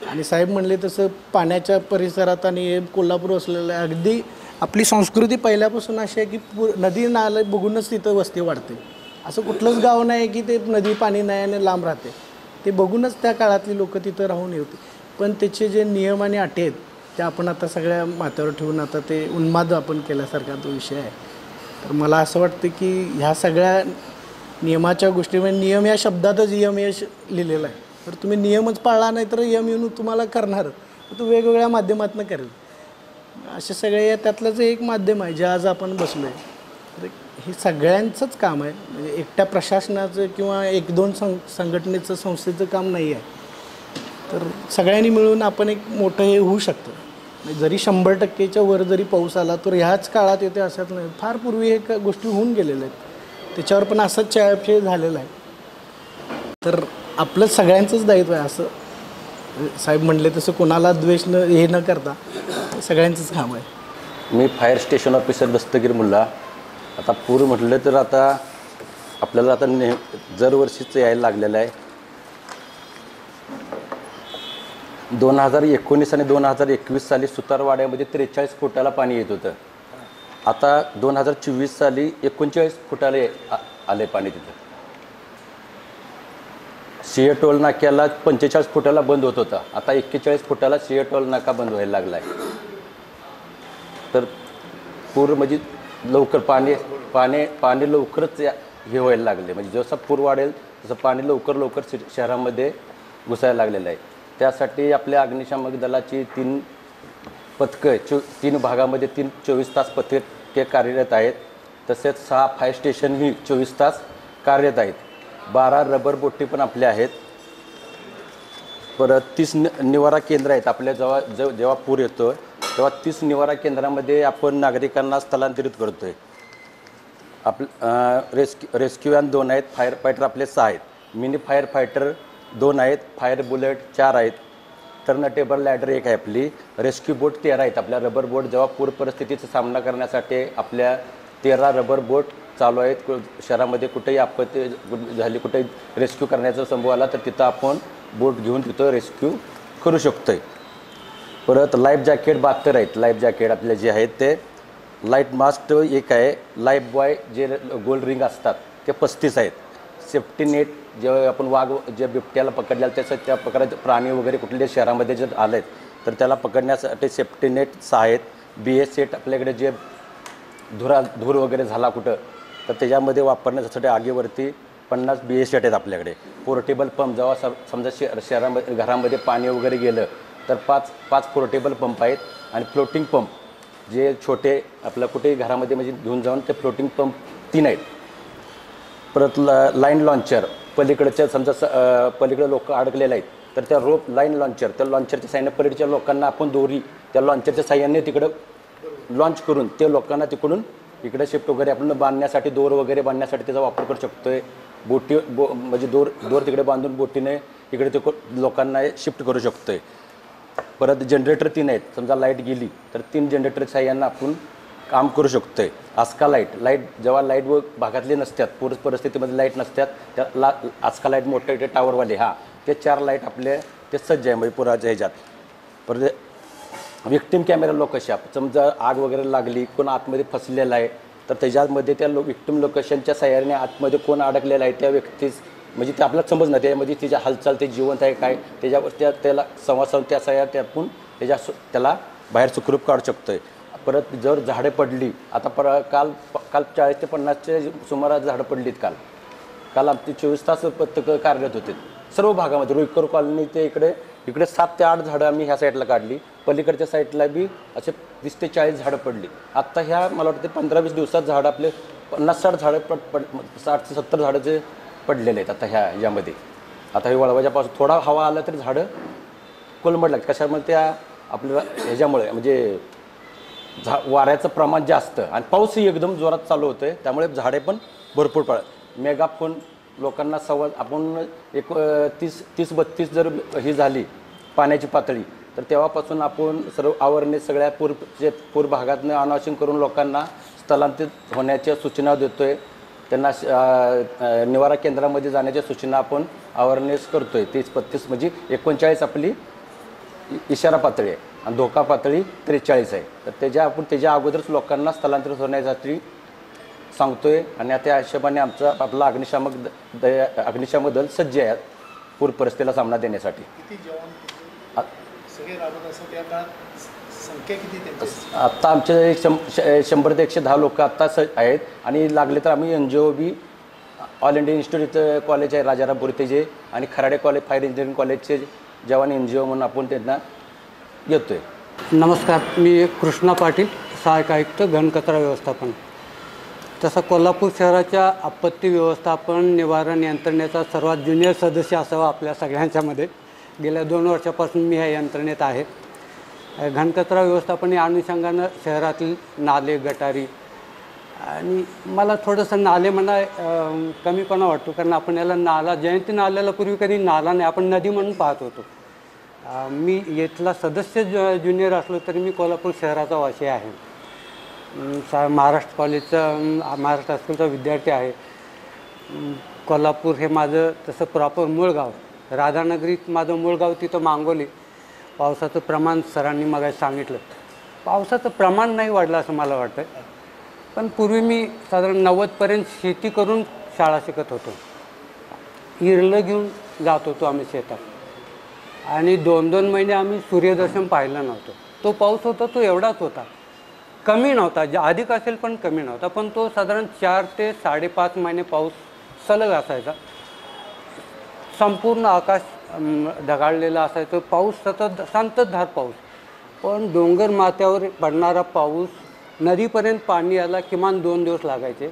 आणि साहेब म्हणले तसं पाण्याच्या परिसरात आणि हे कोल्हापूर असलेलं आहे. अगदी आपली संस्कृती पहिल्यापासून अशी आहे की नदी नाले बघूनच तिथं वस्ती वाढते. असं कुठलंच गाव नाही की ते नदी पाणी नाही आणि लांब राहते. ते बघूनच त्या काळातली लोक तिथं राहून येते. पण त्याचे जे नियम आणि अटी आहेत ते आपण आता सगळ्या माथ्यावर ठेवून आता ते उन्माद आपण केल्यासारखा तो विषय आहे. तर मला असं वाटतं की ह्या सगळ्या नियमाच्या गोष्टी म्हणजे नियम या शब्दातच यश लिहिलेला आहे. तर तुम्ही नियमच पाळला नाही तर यम येऊन तुम्हाला करणार, तो वेगवेगळ्या माध्यमातून करेल. असे सगळे त्यातलंच एक माध्यम आहे जे आज आपण बसलो आहे. तर हे सगळ्यांचंच काम आहे, म्हणजे एकट्या प्रशासनाचं किंवा 1-2 संघटनेचं संस्थेचं काम नाही आहे. तर सगळ्यांनी मिळून आपण एक मोठं हे होऊ शकतं. जरी 100%च्या वर जरी पाऊस आला तर ह्याच काळात येते असंच नाही, फार पूर्वी हे गोष्टी होऊन गेलेल्या आहेत. त्याच्यावर पण असंच चयापचय झालेलं आहे. तर आपलं सगळ्यांचंच दायित्व आहे. असं साहेब म्हणले तसं कोणाला द्वेष हे न करता सगळ्यांचंच काम आहे. मी फायर स्टेशन ऑफिसर दस्तगीर मुल्ला. आता पूर म्हटलं तर आता आपल्याला आता दरवर्षीच यायला लागलेलं आहे. 2019 आणि 2021 साली सुतारवाड्यामध्ये 43 फुटाला पाणी येत होतं. आता 2024 साली 39 फुटाला आले पाणी तिथं. सिंह टोल नाक्याला 45 फुटाला बंद होत होता, आता 41 फुटाला सिंह टोल नाका बंद व्हायला लागला आहे. तर पूर म्हणजे लवकर पाणी लवकरच हे व्हायला लागले. म्हणजे जसं पूर वाढेल तसं पाणी लवकर शहरामध्ये घुसायला लागलेलं आहे. त्यासाठी आपल्या अग्निशामक दलाची 3 पथकं 3 भागामध्ये 24 तास पथक ते कार्यरत आहेत. तसेच 6 फायर स्टेशनही 24 तास कार्यरत आहेत. 12 रबर बोटी पण आपल्या आहेत. परत 30 निवारा केंद्र आहेत आपल्या. जेव्हा पूर येतो तेव्हा 30 निवारा केंद्रामध्ये आपण नागरिकांना स्थलांतरित करतो आहे. रेस्क्यू व्हॅन 2 आहेत. फायर फायटर आपले 6 आहेत. मिनी फायर फायटर 2 आहेत. फायर बुलेट 4 आहेत. टर्नटेबल लॅडर 1 आहे आपली. रेस्क्यू बोट 13 आहेत आपल्या. रबर बोट जेव्हा पूर परिस्थितीचा सामना करण्यासाठी आपल्या 13 रबर बोट चालू आहेत. शहरामध्ये कुठेही आपत्ती झाली, कुठेही रेस्क्यू करण्याचा संभव आला तर तिथं आपण बोट घेऊन तिथं रेस्क्यू करू शकतो आहे. परत लाईफ जॅकेट 72 आहेत. लाईफ जॅकेट आपले जे आहेत ते. लाईट मास्क 1 आहे. लाईफ बॉय जे गोल्ड रिंग असतात ते 35 आहेत. सेफ्टी नेट जे आपण वाघ जे बिबट्याला पकडलेलं त्याचं त्या प्रकारचे प्राणी वगैरे कुठल्या शहरामध्ये जर आले तर त्याला पकडण्यासाठी सेफ्टी नेट 6 आहेत. BS सेट आपल्याकडे जे धूर वगैरे झाला कुठं तर त्याच्यामध्ये वापरण्यासाठी आगीवरती 50 BS सेट आहेत आपल्याकडे. पोर्टेबल पंप जेव्हा समजा शहरामध्ये घरामध्ये पाणी वगैरे गेलं तर 5 पोर्टेबल पंप आहेत. आणि फ्लोटिंग पंप जे छोटे आपल्या कुठेही घरामध्ये म्हणजे घेऊन जाऊन ते फ्लोटिंग पंप 3 आहेत. परत लाईन लॉन्चर पलीकडच्या समजा पलीकडे लोक अडकलेले आहेत तर त्या रोप लाईन लॉन्चर त्या लॉन्चरच्या साह्याने पलीकडच्या लोकांना आपण दोरी त्या लॉन्चरच्या साह्याने तिकडं लॉन्च करून ते लोकांना तिकडून इकडे शिफ्ट वगैरे आपण बांधण्यासाठी दोर वगैरे बांधण्यासाठी त्याचा वापर करू शकतो आहे. म्हणजे दोर तिकडे बांधून बोटीने इकडे ते लोकांना शिफ्ट करू शकतो आहे. परत जनरेटर 3 आहेत. समजा लाईट गेली तर 3 जनरेटरच्या साह्यानं आपण काम करू शकतो आहे. आस्का लाईट जेव्हा लाईट व भागातले नसतात पूर परिस्थितीमध्ये लाईट नसतात त्याला आस्का लाईट मोठे टावरवाले ते 4 लाईट आपले ते सज्ज आहे म्हणजे पुराच्या ह्याच्यात. परत विक्टिम कॅमेरा लोकेशन समजा आग वगैरे लागली कोण आतमध्ये फसलेला आहे तर त्याच्यामध्ये त्या विक्टिम लोकेशनच्या सहाय्याने आतमध्ये कोण अडकलेला आहे त्या व्यक्तीस म्हणजे ते आपल्याला समजणं त्यामध्ये तिच्या हालचाल ते जिवंत आहे काय त्याच्यावर त्याला संवाद साधून त्या सहाय्याने आपण त्याला बाहेर सुखरूप काढू शकतो आहे. परत जर झाडे पडली आता काल 40 ते 50च्या सुमारास झाडं पडलीत. काल आमची 24 तास पथकं कार्यरत होते सर्व भागामध्ये. रुईकर कॉलनी ते इकडे 7 ते 8 झाडं आम्ही ह्या साईडला काढली. पलीकडच्या साईडला बी असे 30 ते 40 झाडं पडली. आत्ता ह्या मला वाटतं 15-20 दिवसात झाडं आपले 50-60 झाडं 60 ते 70 झाडं जे पडलेले आहेत आता ह्यामध्ये. आता हे वळवाच्यापासून थोडा हवा आला तरी झाडं कोलमड लागतात. कशामुळे त्या आपल्याला ह्याच्यामुळे म्हणजे वाऱ्याचं प्रमाण जास्त आणि पाऊसही एकदम जोरात चालू होतं आहे त्यामुळे झाडे पण भरपूर मेगाफोन लोकांना संवाद आपण 30-32 जर ही झाली पाण्याची पातळी तर तेव्हापासून आपण सर्व अवेअरनेस सगळ्या पूर भागातनं अनावशन करून लोकांना स्थलांतरित होण्याच्या सूचना देतो आहे. त्यांना निवारा केंद्रामध्ये जाण्याच्या सूचना आपण अवेअरनेस करतो आहे. 30-32 म्हणजे 39 आपली इशारा पातळी आहे आणि धोका पातळी 43 आहे. तर त्याच्या अगोदरच लोकांना स्थलांतरित होण्यासाठी सांगतोय आणि त्या हिशोबाने आपला अग्निशामक दल सज्ज आहे पूर परिस्थितीला सामना देण्यासाठी. आत्ता आमचे 100 ते 110 लोक आत्ता आहेत आणि लागले तर आम्ही NGO be all India institute college आहे राजाराम बोरतेजे आणि खराडे कॉलेज फायर इंजिनिअरिंग कॉलेजचे जवान NGO म्हणून आपण त्यांना येतोय. नमस्कार, मी कृष्णा पाटील, सहाय्यक आयुक्त घनकचरा व्यवस्थापन. तसं कोल्हापूर शहराच्या आपत्ती व्यवस्थापन निवारण यंत्रणेचा सर्वात ज्युनियर सदस्य असावा आपल्या सगळ्यांच्यामध्ये. गेल्या 2 वर्षापासून मी ह्या यंत्रणेत आहे. घनकचरा व्यवस्थापन या अनुषंगानं शहरातील नाले गटारी आणि मला थोडंसं नाले म्हणा कमीपणा वाटतो कारण आपण याला नाला जयंती नाल्याला पूर्वी कधी नाला नाही आपण नदी म्हणून पाहत होतो. मी इथला सदस्य ज्युनियर असलो तरी मी कोल्हापूर शहराचा वासी आहे. महाराष्ट्र कॉलेजचा महाराष्ट्र हायस्कूलचा विद्यार्थी आहे. कोल्हापूर हे माझं तसं प्रॉपर मूळ गाव. राधानगरीत माझं मूळ गाव तिथं मांगोली. पावसाचं प्रमाण सरांनी मग सांगितलं पावसाचं प्रमाण नाही वाढलं असं मला वाटतं पण पूर्वी मी साधारण 90पर्यंत शेती करून शाळा शिकत होतो. इरलं घेऊन जात होतो आम्ही शेतात आणि 2-2 महिने आम्ही सूर्यदर्शन पाहिलं नव्हतं. तो पाऊस होता तो एवढाच होता, कमी नव्हता, अधिक असेल पण कमी नव्हता, पण तो साधारण 4 ते 5.5 महिने पाऊस सलग असायचा. संपूर्ण आकाश ढगाळलेलं असायचं. पाऊस सतत संततधार पाऊस. पण डोंगर माथ्यावर पडणारा पाऊस नदीपर्यंत पाणी यायला किमान 2 दिवस लागायचे.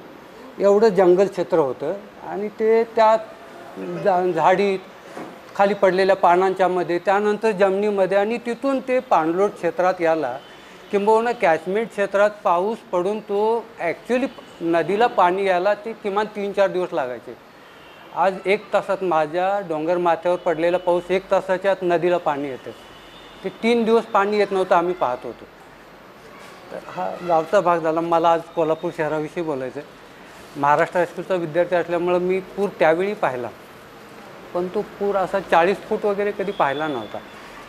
एवढं जंगल क्षेत्र होतं आणि ते त्यात झाडीत खाली पडलेल्या पानांच्या मध्ये, त्यानंतर जमिनीमध्ये, आणि तिथून ते पाणलोट क्षेत्रात यायला किंबहुना कॅचमेंट क्षेत्रात पाऊस पडून तो ॲक्च्युली नदीला पाणी यायला ते किमान 3-4 दिवस लागायचे. आज 1 तासात माझ्या डोंगर माथ्यावर पडलेला पाऊस 1 तासाच्या आत नदीला पाणी येतं. ते 3 दिवस पाणी येत नव्हतं, आम्ही पाहत होतो. तर हा गावचा भाग झाला. मला आज कोल्हापूर शहराविषयी बोलायचं आहे. महाराष्ट्र हायस्कूलचा विद्यार्थी असल्यामुळं मी पूर त्यावेळी पाहिला, पण तो पूर असा 40 फूट वगैरे कधी पाहिला नव्हता.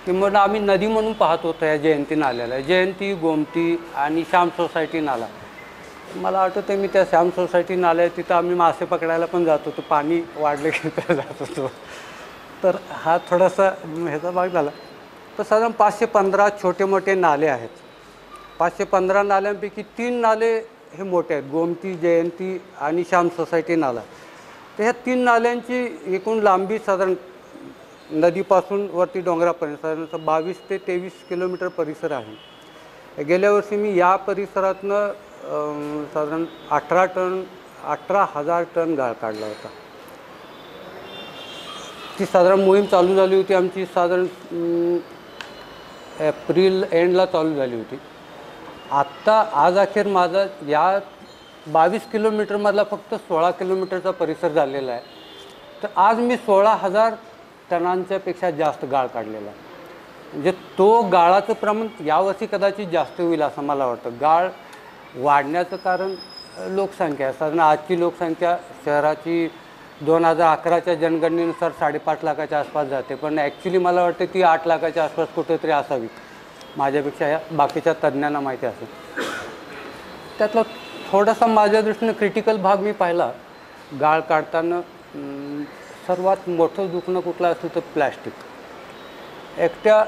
किंवा आम्ही नदी म्हणून पाहत होतो या जयंती नाल्याला. जयंती, गोमती आणि श्याम सोसायटी नाला. मला आठवतं आहे मी त्या श्याम सोसायटी नाल्या तिथं आम्ही मासे पकडायला पण जात होतो, पाणी वाढलं की तर जात होतो. तर हा थोडासा ह्याचा भाग झाला. तर साधारण 515 छोटे मोठे नाले आहेत. 515 नाल्यांपैकी 3 नाले हे मोठे आहेत, गोमती, जयंती आणि श्याम सोसायटी नाला. तर ह्या 3 नाल्यांची एकूण लांबी साधारण नदीपासून वरती डोंगरापर्यंत साधारण 22 ते 23 किलोमीटर परिसर आहे. गेल्या वर्षी मी या परिसरातनं साधारण 18,000 टन गाळ काढला होता. ती साधारण मोहीम चालू झाली होती आमची साधारण एप्रिल एंडला चालू झाली होती. आत्ता आज अखेर माझा या 22 किलोमीटरमधला फक्त 16 किलोमीटरचा परिसर झालेला आहे. तर आज मी 16,000 टनांच्यापेक्षा जास्त गाळ काढलेला आहे. म्हणजे तो गाळाचं प्रमाण यावर्षी कदाचित जास्त होईल असं मला वाटतं. गाळ वाढण्याचं कारण लोकसंख्या आहे. साधारण आजची लोकसंख्या शहराची 2011च्या जनगणनेनुसार 5.5 लाखाच्या आसपास जाते, पण ॲक्च्युली मला वाटतं ती 8 लाखाच्या आसपास कुठेतरी असावी. माझ्यापेक्षा ह्या बाकीच्या तज्ज्ञांना माहिती असेल. त्यातला थोडासा माझ्या दृष्टीनं क्रिटिकल भाग मी पाहिला गाळ काढताना. सर्वात मोठं दुखणं कुठलं असतं तर प्लॅस्टिक. एकट्या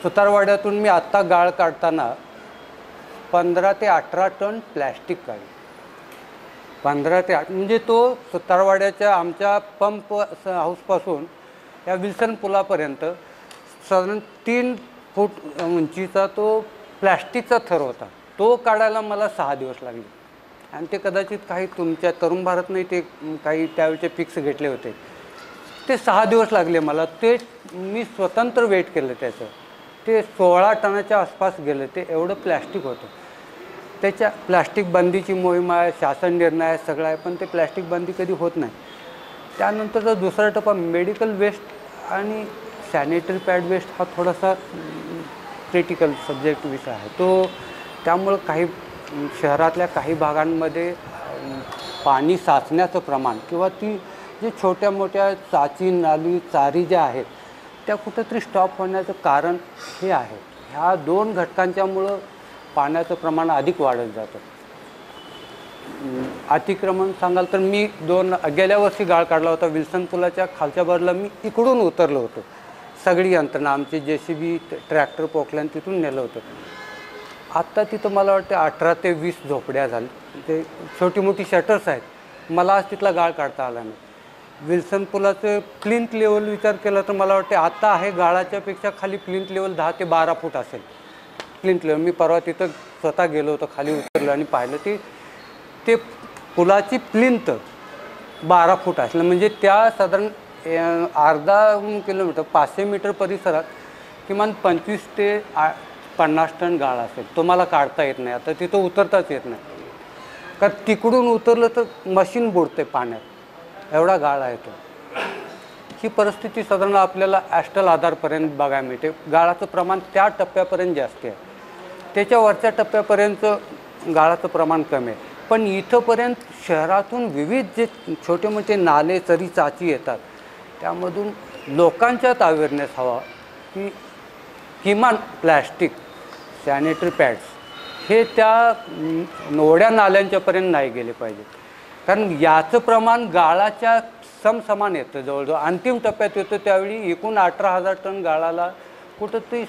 सुतारवाड्यातून मी आत्ता गाळ काढताना 15 ते 18 टन प्लॅस्टिक काढलं. 15 ते 8 म्हणजे तो सुतारवाड्याच्या आमच्या पंप हाऊसपासून या विल्सन पुलापर्यंत साधारण 3 फूट उंचीचा तो प्लॅस्टिकचा थर होता. तो काढायला मला 6 दिवस लागले. आणि ते कदाचित काही तुमच्या तरुण भारत नाही, ते काही त्यावेळचे पिक्स घेतले होते. ते 6 दिवस लागले मला. ते मी स्वतंत्र वेट केलं त्याचं. ते 16 टनाच्या आसपास गेलं. ते एवढं प्लॅस्टिक होतं. त्याच्या प्लॅस्टिक बंदीची मोहीम आहे, शासन निर्णय आहे, सगळं आहे, पण ते प्लॅस्टिक बंदी कधी होत नाही. त्यानंतरचा दुसरा टप्पा मेडिकल वेस्ट आणि सॅनिटरी पॅड वेस्ट हा थोडासा क्रिटिकल सब्जेक्ट विषय आहे तो. त्यामुळं काही शहरातल्या काही भागांमध्ये पाणी साचण्याचं प्रमाण किंवा ती जे छोट्या मोठ्या चाची, नाली, चारी ज्या आहेत त्या कुठंतरी स्टॉप होण्याचं कारण हे आहे. ह्या 2 घटकांच्यामुळं पाण्याचं प्रमाण अधिक वाढत जातं. अतिक्रमण सांगाल तर मी गेल्या वर्षी गाळ काढला होता. विल्सन पुलाच्या खालच्या बाजूला मी इकडून उतरलो होतो. सगळी यंत्रणा आमची JCB, ट्रॅक्टर, पोकल्यान तिथून नेलं होतं. आत्ता तिथं मला वाटतं 18 ते 20 झोपड्या झाल्या. ते छोटी मोठी शटर्स आहेत. मला आज तिथला गाळ काढता आला नाही. विल्सन पुलाचं प्लिंथ लेवल विचार केला तर मला वाटते आता आहे गाळाच्यापेक्षा खाली प्लिंथ लेवल 10 ते 12 फूट असेल. प्लिंथ लेवल मी परवा तिथं स्वतः गेलो होतो, खाली उतरलो आणि पाहिलं ते पुलाची प्लिंथ 12 फूट असलं. म्हणजे त्या साधारण अर्धा किलोमीटर 500 मीटर परिसरात किमान 25 ते 50 टन गाळ असेल. तो मला काढता येत नाही. आता तिथं उतरताच येत नाही, कारण तिकडून उतरलं तर मशीन बुडते पाण्यात, एवढा गाळ आहे तो. ही परिस्थिती साधारण आपल्याला ॲस्टल आधारपर्यंत बघायला मिळते. गाळाचं प्रमाण त्या टप्प्यापर्यंत जास्त आहे. त्याच्या वरच्या टप्प्यापर्यंत गाळाचं प्रमाण कमी आहे. पण इथंपर्यंत शहरातून विविध जे छोटे मोठे नाले, चरी, चाची येतात त्यामधून लोकांच्यात अवेअरनेस हवा की किमान प्लॅस्टिक, सॅनिटरी पॅड्स हे त्या नोड्या नाल्यांच्यापर्यंत नाही गेले पाहिजे. कारण याचं प्रमाण गाळाच्या समसमान येतं. जवळजवळ अंतिम टप्प्यात येतं त्यावेळी एकूण 18,000 टन गाळाला कुठंतरी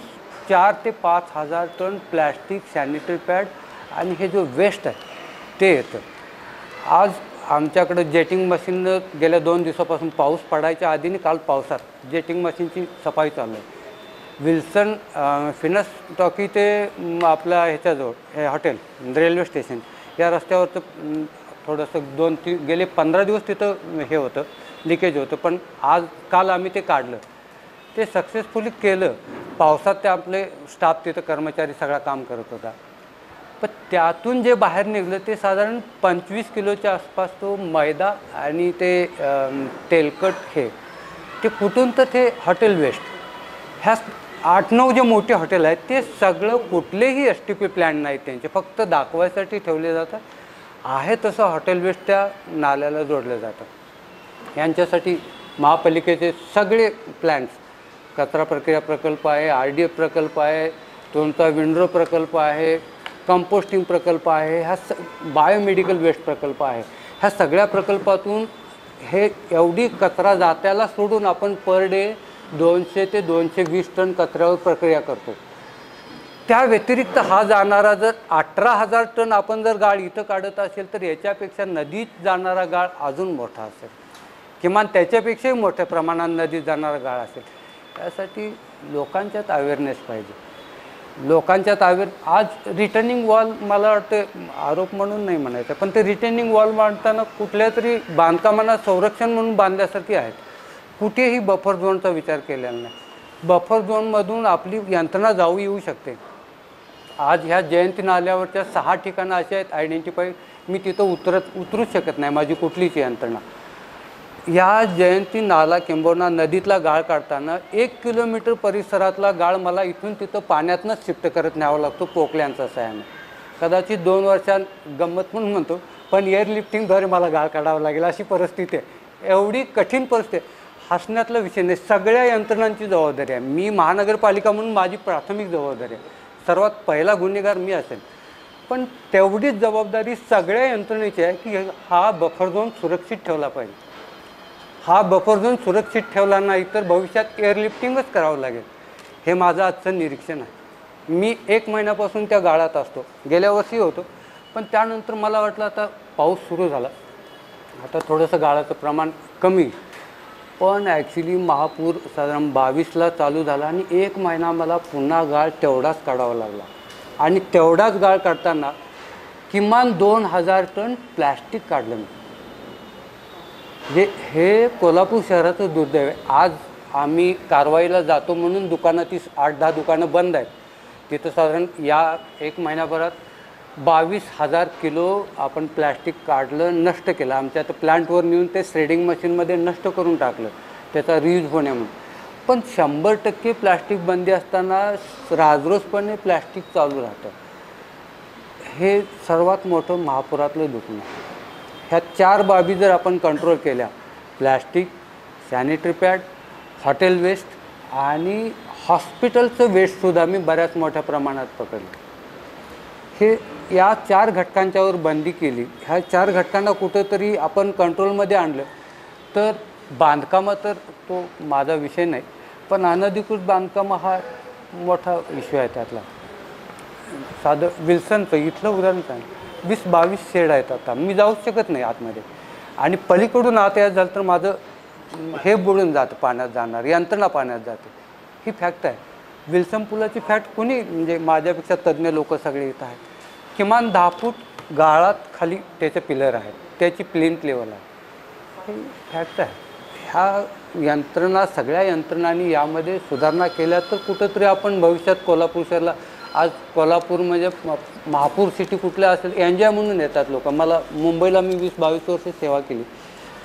4 ते 5,000 टन प्लॅस्टिक, सॅनिटरी पॅड आणि हे जो वेस्ट आहे ते येतं. आज आमच्याकडं जेटिंग मशीन गेल्या 2 दिवसापासून पाऊस पडायच्या आधीने काल पावसात जेटिंग मशीनची सफाई चालू आहे. विल्सन फिनस टॉकी ते आपल्या ह्याच्याजवळ हे हॉटेल रेल्वे स्टेशन या रस्त्यावरचं थोडंसं गेले 15 दिवस तिथं हे होतं लिकेज होतं, पण काल आम्ही ते काढलं, ते सक्सेसफुली केलं. पावसात ते आपले स्टाफ तिथं कर्मचारी सगळा काम करत होता. पण त्यातून जे बाहेर निघलं ते साधारण 25 किलोच्या आसपास तो मैदा आणि ते तेलकट ते कुठून तर ते हॉटेल वेस्ट ह्या 8-9 जे मोठे हॉटेल आहेत ते सगळं कुठलेही STP प्लॅन नाहीत त्यांचे, फक्त दाखवायसाठी ठेवले जातात. आहे तसं हॉटेल वेस्ट त्या नाल्याला जोडलं जातं. यांच्यासाठी महापालिकेचे सगळे प्लॅन्स, कचरा प्रक्रिया प्रकल्प आहे, RDF प्रकल्प आहे, तुमचा विंडरो प्रकल्प आहे, कंपोस्टिंग प्रकल्प आहे, बायोमेडिकल वेस्ट प्रकल्प आहे, ह्या सगळ्या प्रकल्पातून हे एवढी कचरा जात्याला सोडून आपण पर डे 200 ते 220 टन कचऱ्यावर प्रक्रिया करतो. त्या व्यतिरिक्त हा जाणारा जर 18,000 टन आपण जर गाळ इथं काढत असेल तर याच्यापेक्षा नदीत जाणारा गाळ अजून मोठा असेल, किमान त्याच्यापेक्षाही मोठ्या प्रमाणात नदीत जाणारा गाळ असेल. त्यासाठी लोकांच्यात अवेअरनेस पाहिजे. लोकांच्यात आज रिटर्निंग वॉल, मला वाटतं आरोप म्हणून नाही म्हणायचं, पण ते रिटर्निंग वॉल बांधताना कुठल्या तरी बांधकामांना संरक्षण म्हणून बांधल्यासारखी आहेत. कुठेही बफर झोनचा विचार केलेला नाही. बफर झोनमधून आपली यंत्रणा जाऊ येऊ शकते. आज ह्या जयंती नाल्यावरच्या 6 ठिकाणं अशी आहेत आयडेंटिफाय, मी तिथं उतरूच शकत नाही, माझी कुठलीच यंत्रणा. या जयंती नाला किंबहुना नदीतला गाळ काढताना 1 किलोमीटर परिसरातला गाळ मला इथून तिथं पाण्यातनंच शिफ्ट करत न्यावा लागतो पोकल्यांचा सहाय्याने. कदाचित 2 वर्षात गंमत म्हणून म्हणतो, पण एअरलिफ्टिंगद्वारे मला गाळ काढावं लागेल अशी परिस्थिती आहे. एवढी कठीण परिस्थिती. हसण्यातला विषय नाही, सगळ्या यंत्रणांची जबाबदारी आहे. मी महानगरपालिका म्हणून माझी प्राथमिक जबाबदारी आहे, सर्वात पहिला गुन्हेगार मी असेल, पण तेवढीच जबाबदारी सगळ्या यंत्रणेची आहे की हा बफर झोन सुरक्षित ठेवला पाहिजे. हा बफर झोन सुरक्षित ठेवला नाही तर भविष्यात एअरलिफ्टिंगच करावं लागेल. हे माझं आजचं निरीक्षण आहे. मी 1 महिन्यापासून त्या गाळात असतो, गेल्या वर्षी होतो, पण त्यानंतर मला वाटलं आता पाऊस सुरू झाला, आता थोडंसं गाळाचं प्रमाण कमी, पण ॲक्च्युली महापूर साधारण 22ला चालू झाला आणि 1 महिना मला पुन्हा गाळ तेवढाच काढावा लागला. आणि तेवढाच गाळ काढताना किमान 2000 टन प्लॅस्टिक काढलं मी. हे कोल्हापूर शहराचं दुर्दैव आहे. आज आम्ही कारवाईला जातो म्हणून दुकानात 8-10 दुकानं बंद आहेत. तिथं साधारण या 1 महिन्याभरात 22,000 किलो आपण प्लॅस्टिक काढलं, नष्ट केलं. आमच्या आता प्लांटवर नेऊन ते श्रेडिंग मशीनमध्ये नष्ट करून टाकलं, त्याचा रियूज होणे म्हणून. पण 100% प्लॅस्टिक बंदी असताना राजरोसपणे प्लॅस्टिक चालू राहतं. हे सर्वात मोठं महापुरातलं दुखणं. ह्या 4 बाबी जर आपण कंट्रोल केल्या, plastic, sanitary pad, hotel waste आणि हॉस्पिटलचं वेस्टसुद्धा मी बऱ्याच मोठ्या प्रमाणात पकडलं. हे या 4 घटकांच्यावर बंदी केली, ह्या 4 घटकांना कुठंतरी आपण कंट्रोलमध्ये आणलं तर बांधकामं, तर तो माझा विषय नाही, पण अनधिकृत बांधकामं हा मोठा इश्यू आहे. त्यातला साधं विल्सनचं इथलं उदाहरण सांग, 20-22 शेड आहेत. आता मी जाऊच शकत नाही आतमध्ये, आणि पलीकडून आत यायचं झालं तर माझं हे बुडून जातं, पाण्यात जाणार, यंत्रणा पाण्यात जाते. ही फॅक्ट आहे. विल्सन पुलाची फॅक्ट कोणी, म्हणजे माझ्यापेक्षा तज्ज्ञ लोक सगळे इथं आहेत. किमान 10 फूट गाळात खाली त्याचे पिलर आहेत, त्याची प्लिंथ लेवल आहे. ही फॅक्ट आहे. ह्या यंत्रणा, सगळ्या यंत्रणांनी यामध्ये सुधारणा केल्या तर कुठंतरी आपण भविष्यात कोल्हापूर शहराला, आज कोल्हापूर म्हणजे महापूर सिटी कुठल्या असेल एन्जॉय म्हणून येतात लोक. मला मुंबईला मी 20-22 वर्ष सेवा केली.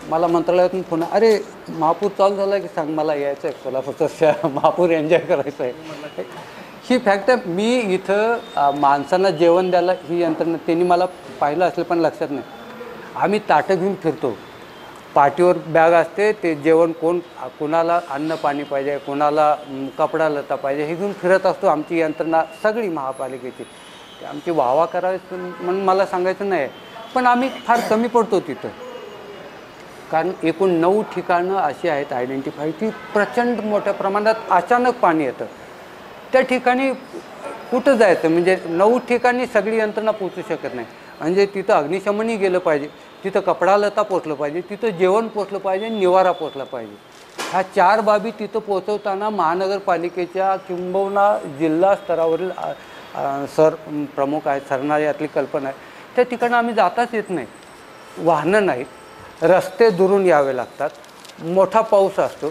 मला मंत्रालयातून फोन, अरे महापूर चालू झाला आहे की सांग, मला यायचं आहे कोल्हापूरचं महापूर एन्जॉय करायचं आहे. ही फॅक्ट आहे. मी इथं माणसांना जेवण द्यायला ही यंत्रणा, त्यांनी मला पाहिलं असेल पण लक्षात नाही. आम्ही ताटं घेऊन फिरतो, पाठीवर बॅग असते, ते जेवण कोणाला अन्न पाणी पाहिजे, कोणाला कपडा लता पाहिजे, हे घेऊन फिरत असतो. आमची यंत्रणा सगळी महापालिकेची, ते आमची वाहवा करायची म्हणून मला सांगायचं नाही, पण आम्ही फार कमी पडतो तिथं. कारण एकूण 9 ठिकाणं अशी आहेत आयडेंटिफाय की प्रचंड मोठ्या प्रमाणात अचानक पाणी येतं. त्या ठिकाणी कुठं जायचं, म्हणजे 9 ठिकाणी सगळी यंत्रणा पोचू शकत नाही. म्हणजे तिथं अग्निशमनही गेलं पाहिजे, तिथं कपडा लता पोचलं पाहिजे, तिथं जेवण पोचलं पाहिजे, निवारा पोचला पाहिजे. ह्या 4 बाबी तिथं पोहोचवताना महानगरपालिकेच्या किंबहुना जिल्हा स्तरावरील सर प्रमुख आहेत, सरना यातली कल्पना आहे, त्या ठिकाणी आम्ही जाताच येत नाही. वाहनं नाहीत, रस्ते दुरून यावे लागतात, मोठा पाऊस असतो,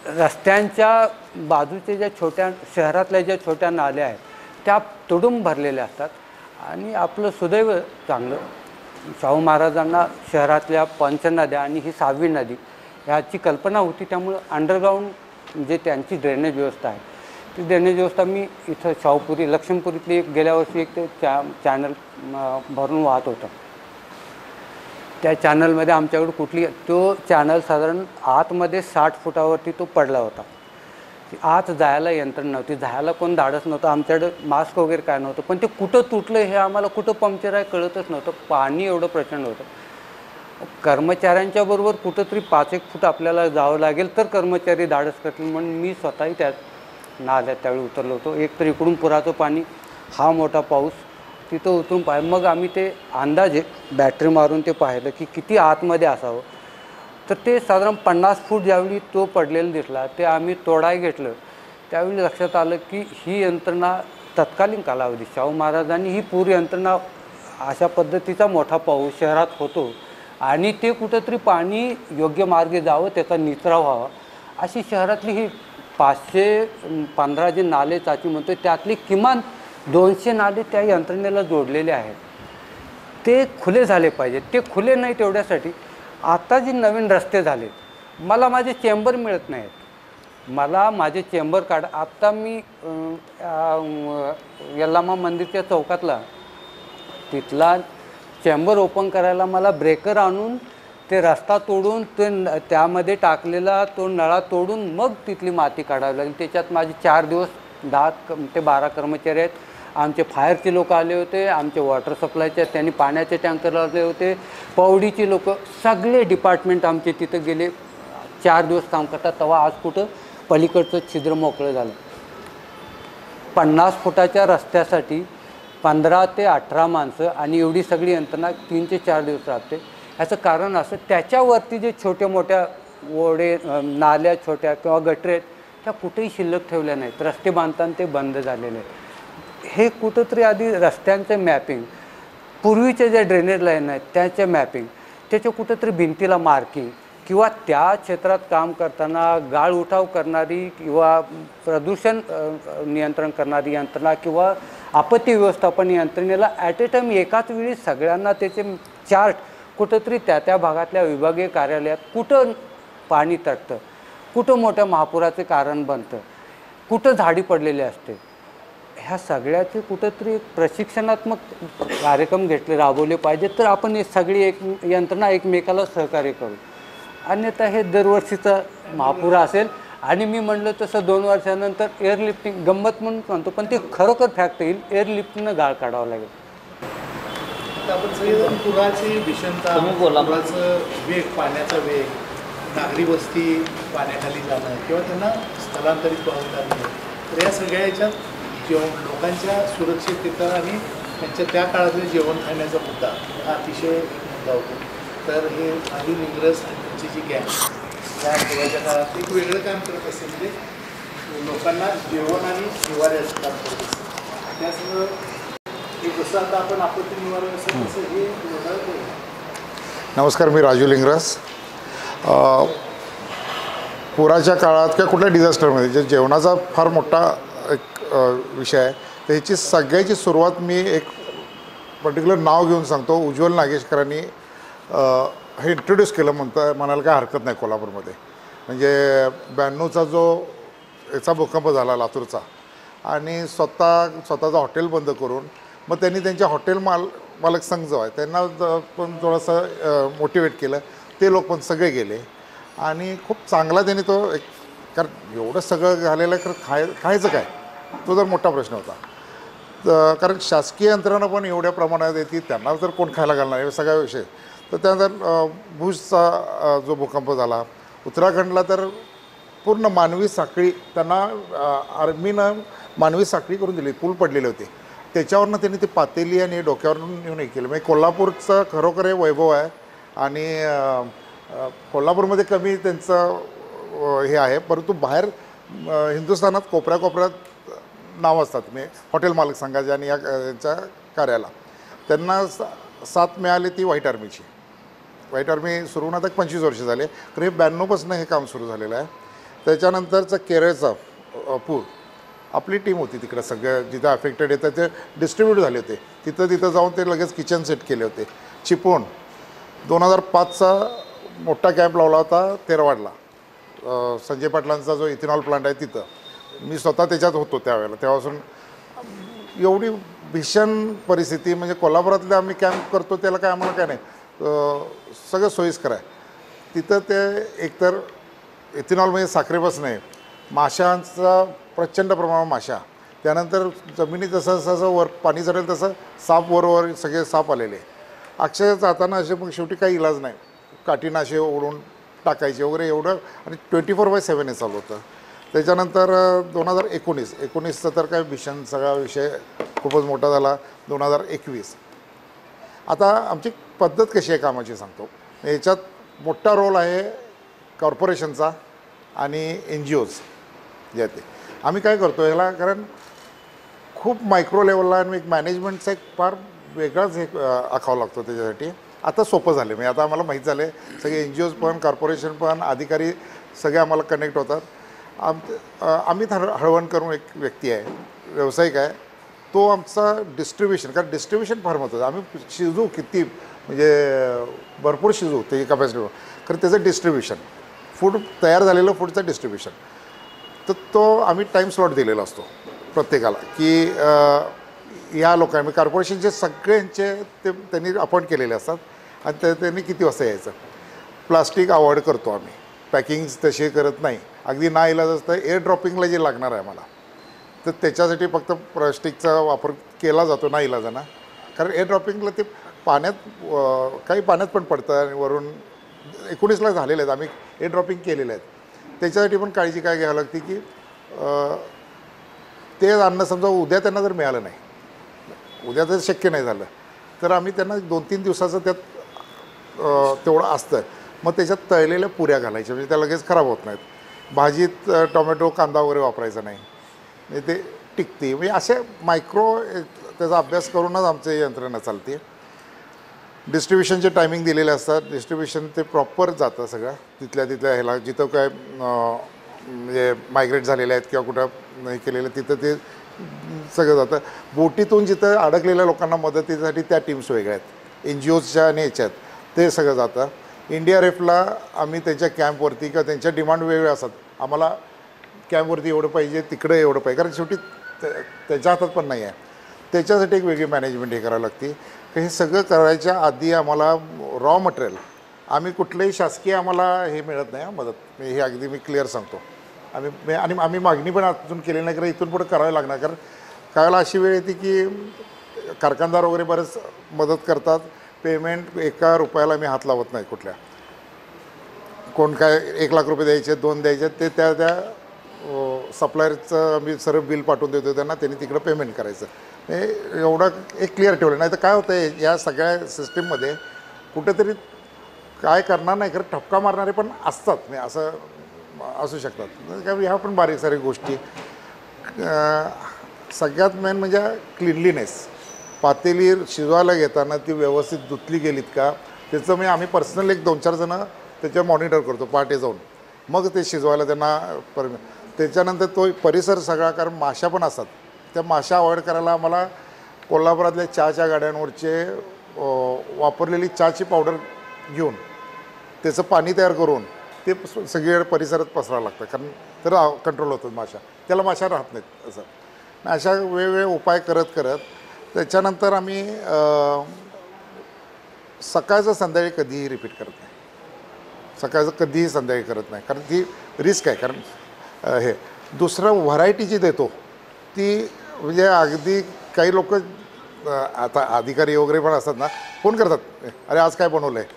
रस्त्यांच्या बाजूचे ज्या छोट्या शहरातल्या ज्या छोट्या नाल्या आहेत त्या तुडूंब भरलेल्या असतात. आणि आपलं सुदैव चांगलं, शाहू महाराजांना शहरातल्या पंचनद्या आणि ही 6वी नदी ह्याची कल्पना होती. त्यामुळं अंडरग्राऊंड जे त्यांची ड्रेनेज व्यवस्था आहे ती ड्रेनेज व्यवस्था मी इथं शाहूपुरी लक्ष्मीपुरीतली एक गेल्या वर्षी एक ते चॅनल भरून वाहत होतं. त्या चॅनलमध्ये आमच्याकडे कुठली तो चॅनल साधारण आतमध्ये 60 फुटावरती तो पडला होता. आत जायला यंत्रणा नव्हती, जायला कोण धाडस नव्हतं, आमच्याकडे मास्क वगैरे काय नव्हतं. पण ते कुठं तुटलं हे आम्हाला, कुठं पंक्चर आहे कळतच नव्हतं. पाणी एवढं प्रचंड होतं. कर्मचाऱ्यांच्या बरोबर कुठंतरी 5-1 फूट आपल्याला जावं लागेल तर कर्मचारी धाडस करतील म्हणून मी स्वतःही त्यात नाल्यात त्यावेळी उतरलो होतो. एक तर इकडून पुराचं पाणी, हा मोठा पाऊस, तिथं उतरून मग आम्ही ते अंदाजे बॅटरी मारून ते पाहिलं की किती आतमध्ये असावं. तर ते साधारण 50 फूट ज्यावेळी तो पडलेला दिसला ते आम्ही तोडाय घेतलं. त्यावेळी लक्षात आलं की ही यंत्रणा तत्कालीन कालावधी शाहू महाराजांनी ही पूर यंत्रणा अशा पद्धतीचा मोठा पाऊस शहरात होतो आणि ते कुठंतरी पाणी योग्य मार्गे जावं, त्याचा निचरा व्हावा, अशी शहरातली ही 515 जे नाले चाची म्हणतो त्यातली किमान 200 नाले त्या यंत्रणेला जोडलेले आहेत. ते खुले झाले पाहिजेत. ते खुले नाही तेवढ्यासाठी आता जी नवीन रस्ते झालेत, मला माझे चेंबर मिळत नाहीत. मला माझे चेंबर आत्ता मी यल्लामा मंदिरच्या चौकातला तिथला चेंबर ओपन करायला मला ब्रेकर आणून ते रस्ता तोडून ते त्यामध्ये टाकलेला तो नळा तोडून मग तिथली माती काढावी लागेल. त्याच्यात माझे 4 दिवस 10 ते 12 कर्मचारी आहेत. आमचे फायरचे लोक आले होते, आमचे वॉटर सप्लायचे त्यांनी पाण्याचे टँकर लावले होते, पवडीची लोक, सगळे डिपार्टमेंट आमचे तिथं गेले. 4 दिवस काम करतात. तेव्हा आज कुठं पलीकडचं छिद्र मोकळं झालं. 50 फुटाच्या रस्त्यासाठी 15 ते 18 माणसं आणि एवढी सगळी यंत्रणा 3 ते 4 दिवस राहते. याचं कारण असं त्याच्यावरती जे छोटे मोठ्या ओढे नाल्या छोट्या किंवा गटरे आहेत त्या कुठेही शिल्लक ठेवल्या नाहीत. रस्ते बांधताना ते बंद झालेले आहेत. हे कुठंतरी आधी रस्त्यांचे मॅपिंग, पूर्वीचे जे ड्रेनेज लाईन आहेत त्याचे मॅपिंग, त्याच्या कुठंतरी भिंतीला मार्किंग किंवा त्या क्षेत्रात काम करताना गाळ उठाव करणारी किंवा प्रदूषण नियंत्रण करणारी यंत्रणा किंवा आपत्ती व्यवस्थापन यंत्रणेला ॲट ए टाईम एकाच वेळी सगळ्यांना त्याचे चार्ट कुठंतरी त्या भागातल्या विभागीय कार्यालयात कुठं पाणी तटतं, कुठं मोठ्या महापुराचे कारण बनतं, कुठं झाडी पडलेली असते, ह्या सगळ्याचे कुठंतरी प्रशिक्षणात्मक कार्यक्रम राबवले पाहिजेत. तर आपण हे सगळी एक यंत्रणा एकमेकाला सहकार्य करू. अन्यथा हे दरवर्षीचा महापूर असेल आणि मी म्हणलं तसं 2 वर्षानंतर एअरलिफ्टिंग गंमत म्हणून म्हणतो पण ते खरोखर फॅक्ट येईल, एअरलिफ्टनं गाळ काढावं लागेल. आपण सगळेजण पुराची भीषणता, पुराचं वेग, पाण्याचा वेग, नागरी वस्ती पाण्याखाली जाणं किंवा त्यांना स्थलांतरित व्हावं लागणं, तर या सगळ्या याच्यात लोकांच्या सुरक्षिततेचा आणि त्यांच्या त्या काळातल्या जेवण खाण्याचा मुद्दा हा अतिशय मुद्दा होतो. तर हे राजू लिंगरस आणि त्यांची जी गँग या पुराच्या काळात एक वेगळं काम करत असते, म्हणजे लोकांना जेवण आणि निवाऱ्याचं काम करत असतं. त्यासमोर हे जसं आता आपण आपत्ती निवारण असं तसं हे नमस्कार, मी राजू लिंगरस. पुराच्या काळात किंवा कुठल्या डिझास्टरमध्ये जे जेवणाचा फार मोठा एक विषय आहे, तर ह्याची सगळ्याची सुरुवात मी एक पर्टिक्युलर नाव घेऊन सांगतो. उज्ज्वल नागेशकरांनी हे इंट्रोड्यूस केलं म्हणायला काय हरकत नाही कोल्हापूरमध्ये. म्हणजे 92चा जो याचा भूकंप झाला लातूरचा आणि स्वतःचं हॉटेल बंद करून मग त्यांनी त्यांच्या हॉटेल मालक संघ जो आहे त्यांना पण थोडंसं मोटिवेट केलं. ते लोक पण सगळे गेले आणि खूप चांगला त्यांनी तो एक, कारण एवढं सगळं झालेलं आहे, खरं खायचं काय तो जर मोठा प्रश्न होता. कारण शासकीय यंत्रणा पण एवढ्या प्रमाणात येते, त्यांना जर कोण खायला घालणार हे सगळा विषय. तर त्यानंतर भुजचा जो भूकंप झाला, उत्तराखंडला तर पूर्ण मानवी साखळी त्यांना आर्मीनं मानवी साखळी करून दिली, पूल पडलेले होते, त्याच्यावरनं त्यांनी ते पातेली आणि डोक्यावरून येऊन हे केलं. म्हणजे कोल्हापूरचं खरोखर हे वैभव आहे आणि कोल्हापूरमध्ये कमी त्यांचं हे आहे, परंतु बाहेर हिंदुस्थानात कोपऱ्यात नाव असतात. मी हॉटेल मालक संघाचे आणि यांच्या कार्याला त्यांना साथ मिळाली ती व्हाईट आर्मीची. व्हाईट आर्मी सुरू होऊन आता 25 वर्ष झाले, तर हे 92पासून हे काम सुरू झालेलं आहे. त्याच्यानंतरचं केरळचा पूर, आपली टीम होती तिकडं, सगळं जिथं अफेक्टेड येतं ते डिस्ट्रीब्यूट झाले होते. तिथं जाऊन ते लगेच किचन सेट केले होते. चिपळूण 2005चा मोठा कॅम्प लावला होता तेरवाडला, संजय पाटलांचा जो इथेनॉल प्लांट आहे तिथं. मी स्वतः त्याच्यात होतो त्यावेळेला. तेव्हापासून एवढी भीषण परिस्थिती, म्हणजे कोल्हापुरातले आम्ही कॅम्प करतो त्याला काय आम्हाला काय नाही, सगळं सोयीस्कर आहे. तिथं ते एकतर इथेनॉल म्हणजे साखरेपासून नाही, माशांचा प्रचंड प्रमाणात माशा, त्यानंतर जमिनीत जसं जसं वर पाणी चढेल तसं साप वर सगळे साप आलेले. अक्षरशः जाताना असे मग शेवटी काही इलाज नाही, काठीनाशे ओढून टाकायचे वगैरे एवढं, आणि 24/7 हे चालू होतं. त्याच्यानंतर 2019चं तर काय भीषण सगळा विषय खूपच मोठा झाला. 2021 आता आमची पद्धत कशी आहे कामाची सांगतो. याच्यात मोठा रोल आहे कॉर्पोरेशनचा आणि NGOज जे ते. आम्ही काय करतो ह्याला, कारण खूप मायक्रो लेवलला आणि एक मॅनेजमेंटचा एक फार वेगळाच हे आखावं लागतो त्याच्यासाठी. आता सोपं झालं, म्हणजे आता आम्हाला माहीत झालं आहे, सगळे NGOज पण कॉर्पोरेशन पण अधिकारी सगळे आम्हाला कनेक्ट होतात. अमित हळवण करून एक व्यक्ती आहे, व्यावसायिक आहे, तो आमचा डिस्ट्रीब्युशन, कारण डिस्ट्रीब्युशन फार महत्त्वाचं. आम्ही शिजू किती म्हणजे भरपूर शिजू त्याची कॅपॅसिटी, कारण त्याचं डिस्ट्रीब्युशन, फूड तयार झालेलं फूडचं डिस्ट्रीब्युशन, तर तो आम्ही टाईम स्लॉट दिलेला असतो प्रत्येकाला, की या लोकांनी कॉर्पोरेशनचे सगळ्यांचे ते त्यांनी अपॉइंट केलेले असतात आणि त्यांनी किती वाजता यायचं. प्लास्टिक अवॉइड करतो आम्ही, पॅकिंग्स तसे करत नाही. अगदी ना इलाज असतं एअर ड्रॉपिंगला जे लागणार आहे आम्हाला, तर त्याच्यासाठी फक्त प्लास्टिकचा वापर केला जातो ना इलाजाना, कारण एअर ड्रॉपिंगला ते पाण्यात काही पाण्यात पण पडतं आणि वरून 19ला झालेले आहेत, आम्ही एअर ड्रॉपिंग केलेले आहेत. त्याच्यासाठी पण काळजी काय घ्यावी लागते की ते अन्न समजा उद्या त्यांना जर मिळालं नाही, उद्या जर शक्य नाही झालं, तर आम्ही त्यांना 2-3 दिवसाचं त्यात तेवढं असतं. मग त्याच्यात तळलेल्या पुऱ्या घालायच्या, म्हणजे त्या लगेच खराब होत नाहीत. भाजीत टोमॅटो कांदा वगैरे वापरायचा नाही, म्हणजे ते टिकते. म्हणजे असे मायक्रो त्याचा अभ्यास करूनच आमची यंत्रणा चालते. डिस्ट्रीब्युशनचे टायमिंग दिलेले असतात, डिस्ट्रीब्युशन ते प्रॉपर जातं सगळं तिथल्या ह्याला, जिथं काय म्हणजे मायग्रेट झालेले आहेत किंवा कुठं नाही केलेलं तिथं ते सगळं जातं. बोटीतून जिथं अडकलेल्या लोकांना मदतीसाठी त्या टीम्स वेगळ्या आहेत, NGOजच्या आणि ह्याच्यात ते सगळं जातं. NDRFला आम्ही त्यांच्या कॅम्पवरती किंवा त्यांच्या डिमांड वेगवेगळ्या असतात, आम्हाला कॅम्पवरती एवढं पाहिजे, तिकडे एवढं पाहिजे, कारण शेवटी त्याच्या हातात पण नाही आहे. त्याच्यासाठी एक वेगळी मॅनेजमेंट हे करावी लागते. हे सगळं करायच्या आधी आम्हाला रॉ मटेरियल, आम्ही कुठलंही शासकीय आम्हाला हे मिळत नाही मदत, हे अगदी मी क्लिअर सांगतो. आम्ही मागणी पण अजून केली नाही, कारण इथून पुढे करावी लागणार. कारण काय वेळेला अशी वेळ येते की कारखानदार वगैरे बरेच मदत करतात, पेमेंट एका रुपयाला मी हात लावत नाही कुठल्या. कोण काय 1 लाख रुपये द्यायचे, 2 द्यायचे, ते त्या सप्लायरचं आम्ही सर्व बिल पाठवून देतो त्यांना, त्यांनी तिकडं पेमेंट करायचं. हे एवढं एक क्लिअर ठेवलं. नाही तर काय होतं आहे या सगळ्या सिस्टीममध्ये कुठेतरी काय करणार नाही, खरं ठपका मारणारे पण असतात, म्हणजे असं असू शकतात. काय ह्या पण बारीक सारीक गोष्टी. सगळ्यात मेन म्हणजे क्लिनलीनेस. पातेली शिजवायला घेताना ती व्यवस्थित धुतली गेलीत का, त्याचं म्हणजे आम्ही पर्सनल 1-2-4 जणं त्याच्यावर मॉनिटर करतो पहाटे जाऊन, मग ते शिजवायला त्यांना त्याच्यानंतर तो परिसर सगळा, कारण माशा पण असतात, त्या माशा अवॉइड करायला आम्हाला कोल्हापुरातल्या चहाच्या गाड्यांवरचे वापरलेली चहाची पावडर घेऊन त्याचं पाणी तयार करून ते सगळीकडे परिसरात पसरावं लागतं, कारण तर कंट्रोल होतात माशा, त्याला माशा राहत नाहीत. असं अशा वेगवेगळे उपाय करत त्याच्यानंतर आम्ही सकाळचं संध्याकाळी कधीही रिपीट करत नाही. सकाळचं कधीही संध्याकाळी करत नाही, कारण ती रिस्क आहे. कारण हे दुसरं व्हरायटी जी देतो ती म्हणजे अगदी काही लोक आता अधिकारी वगैरे पण असतात ना, फोन करतात, अरे आज काय बनवलं आहे,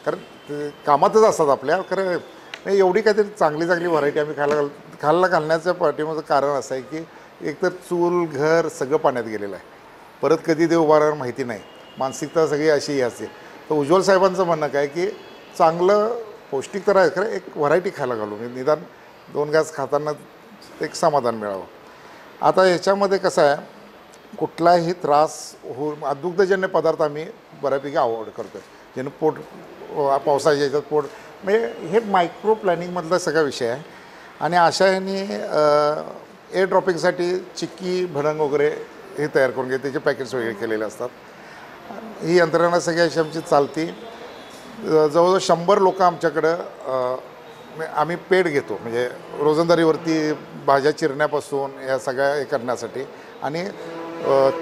कारण ते कामातच असतात आपल्या. खरं नाही, एवढी काहीतरी चांगली व्हरायटी आम्ही खायला घालण्याचं पाठीमागचं कारण असं आहे की एकतर चूल घर सगळं पाण्यात गेलेलं आहे, परत कधी ते उभारणार माहिती नाही, मानसिकता सगळी अशी असते. तर उज्ज्वल साहेबांचं म्हणणं काय की चांगलं पौष्टिक तर आहे खरं, एक व्हरायटी खायला घालू, मी निदान 2 घास खाताना एक समाधान मिळावं. आता याच्यामध्ये कसं आहे, कुठलाही त्रास दुग्धजन्य पदार्थ आम्ही बऱ्यापैकी अवॉइड करतो, ज्यानं पोट पावसाच्या याच्यात पोट, म्हणजे हे मायक्रो प्लॅनिंगमधला सगळा विषय आहे. आणि अशा ह्याने एअर ड्रॉपिंगसाठी चिक्की भडंग वगैरे हे तयार करून घे, त्याचे पॅकेट्स वगैरे केलेले असतात. ही यंत्रणा सगळी अशी आमची चालती. जवळजवळ 100 लोक आमच्याकडं आम्ही पेड घेतो, म्हणजे रोजंदारीवरती भाज्या चिरण्यापासून या सगळ्या हे करण्यासाठी. आणि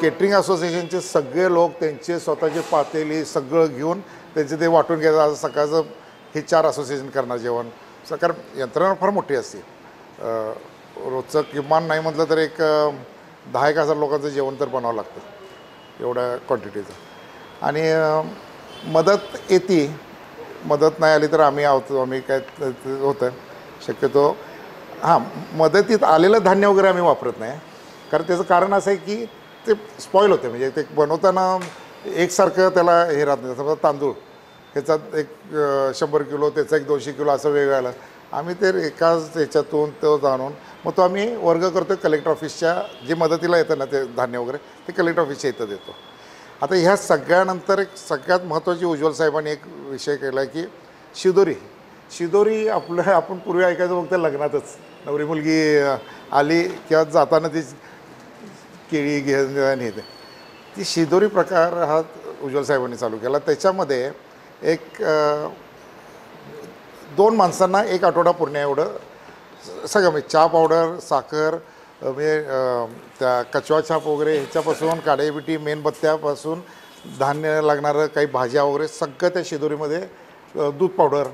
केटरिंग असोसिएशनचे सगळे लोक त्यांचे स्वतःचे पातेली सगळं घेऊन त्यांचे ते वाटून घ्यायचं. आज सकाळचं हे 4 असोसिएशन करणार जेवण, कारण यंत्रणा फार मोठी असते. रोजचं किमान नाही म्हटलं तर एक 10,000 लोकांचं जेवण तर बनावं लागतं एवढ्या क्वांटिटीचं. आणि मदत येते, मदत नाही आली तर आम्ही आम्ही काय होतं शक्यतो हां, मदतीत आलेलं धान्य वगैरे आम्ही वापरत नाही, कारण त्याचं कारण असं आहे की ते स्पॉईल होते. म्हणजे ते बनवताना एकसारखं त्याला हे राहत नाही. समजा तांदूळ ह्याचा एक 100 किलो, त्याचा एक 200 किलो असं वेगवेगळं, आम्ही ते एकाच ह्याच्यातून तो जाणून मग तो आम्ही वर्ग करतो. कलेक्टर ऑफिसच्या जे मदतीला येतं ना ते धान्य वगैरे, ते कलेक्टर ऑफिसच्या इथं देतो. आता ह्या सगळ्यानंतर एक सगळ्यात महत्त्वाची उज्ज्वल साहेबांनी एक विषय केला आहे की शिदोरी आपण पूर्वी ऐकायचं फक्त लग्नातच, नवरी मुलगी आली किंवा जाताना ती केळी घेऊन येते. ती शिदोरी प्रकार हा उज्ज्वल साहेबांनी चालू केला. त्याच्यामध्ये एक 2 माणसांना 1 आठवडा पूर्ण एवढं सगळं, म्हणजे चहा पावडर, साखर, म्हणजे त्या कचवा छाप वगैरे ह्याच्यापासून काडेबिटी, मेणबत्त्यापासून धान्य लागणारं काही भाज्या वगैरे सगळं त्या शिदोरीमध्ये, दूध पावडर,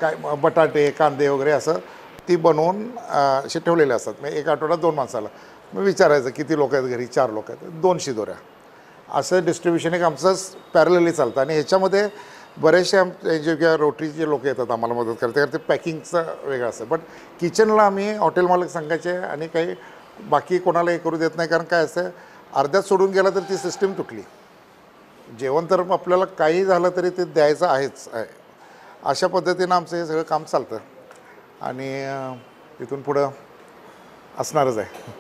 काय बटाटे, कांदे वगैरे असं ती बनवून असे ठेवलेले असतात. म्हणजे 1 आठवडा 2 माणसाला. मग विचारायचं किती लोक आहेत घरी, 4 लोक आहेत, 2 शिदोऱ्या, असं डिस्ट्रीब्युशन एक आमचं पॅरलली चालतं. आणि ह्याच्यामध्ये बरेचसे आमचे जे किंवा रोटरीचे लोक येतात आम्हाला मदत करते, कारण ते पॅकिंगचं वेगळं असतं. बट किचनला आम्ही हॉटेल मालक संघाचे आणि काही बाकी कोणाला हे करू देत नाही, कारण काय असतं अर्ध्यात सोडून गेला तर ती सिस्टीम तुटली. जेवण तर आपल्याला काही झालं तरी ते द्यायचं आहेच आहे. अशा पद्धतीनं आमचं हे सगळं काम चालतं आणि इथून पुढं असणारच आहे.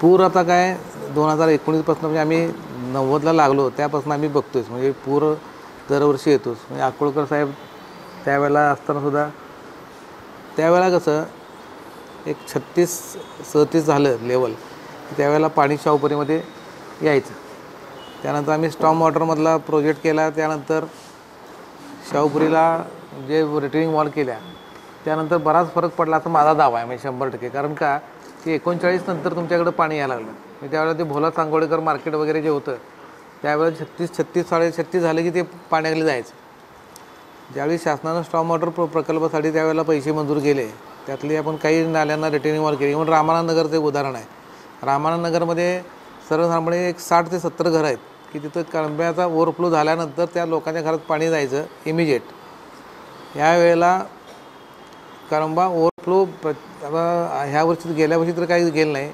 पूर आता काय 2019पासून म्हणजे आम्ही 90ला लागलो त्यापासून आम्ही बघतोच, म्हणजे पूर दरवर्षी येतोच. म्हणजे अकोळकर साहेब त्यावेळेला असतानासुद्धा त्यावेळेला कसं एक 36-37 झालं लेवल, त्यावेळेला पाणी शाहूपुरीमध्ये यायचं. त्यानंतर आम्ही स्टॉर्म वॉटरमधला प्रोजेक्ट केला. त्यानंतर शाहूपुरीला जे रिटेनिंग वॉल केल्या त्यानंतर बराच फरक पडला असं माझा दावा आहे, म्हणजे 100%. कारण का की 39 नंतर तुमच्याकडं पाणी यायला लागलं. म्हणजे त्यावेळेला ते भोला सांगोळेकर मार्केट वगैरे जे होतं त्यावेळेला 36, 36 झालं की ते पाण्याखाली जायचं. ज्यावेळी शासनानं स्टॉर्म वॉटर प्रकल्पासाठी त्यावेळेला पैसे मंजूर केले, त्यातले आपण काही नाल्यांना रिटेनिंग वॉल केली. म्हणून रामानंद नगरचं एक उदाहरण आहे. रामानंद नगरमध्ये सर्वसाधारणपणे एक 60 ते 70 घरं आहेत की तिथं कळंब्याचा ओव्हरफ्लो झाल्यानंतर त्या लोकांच्या घरात पाणी जायचं इमिजिएट. यावेळेला कळंबा ओव्हरफ्लो आता ह्या वर्षी गेल्या वर्षी तर काही गेलं नाही,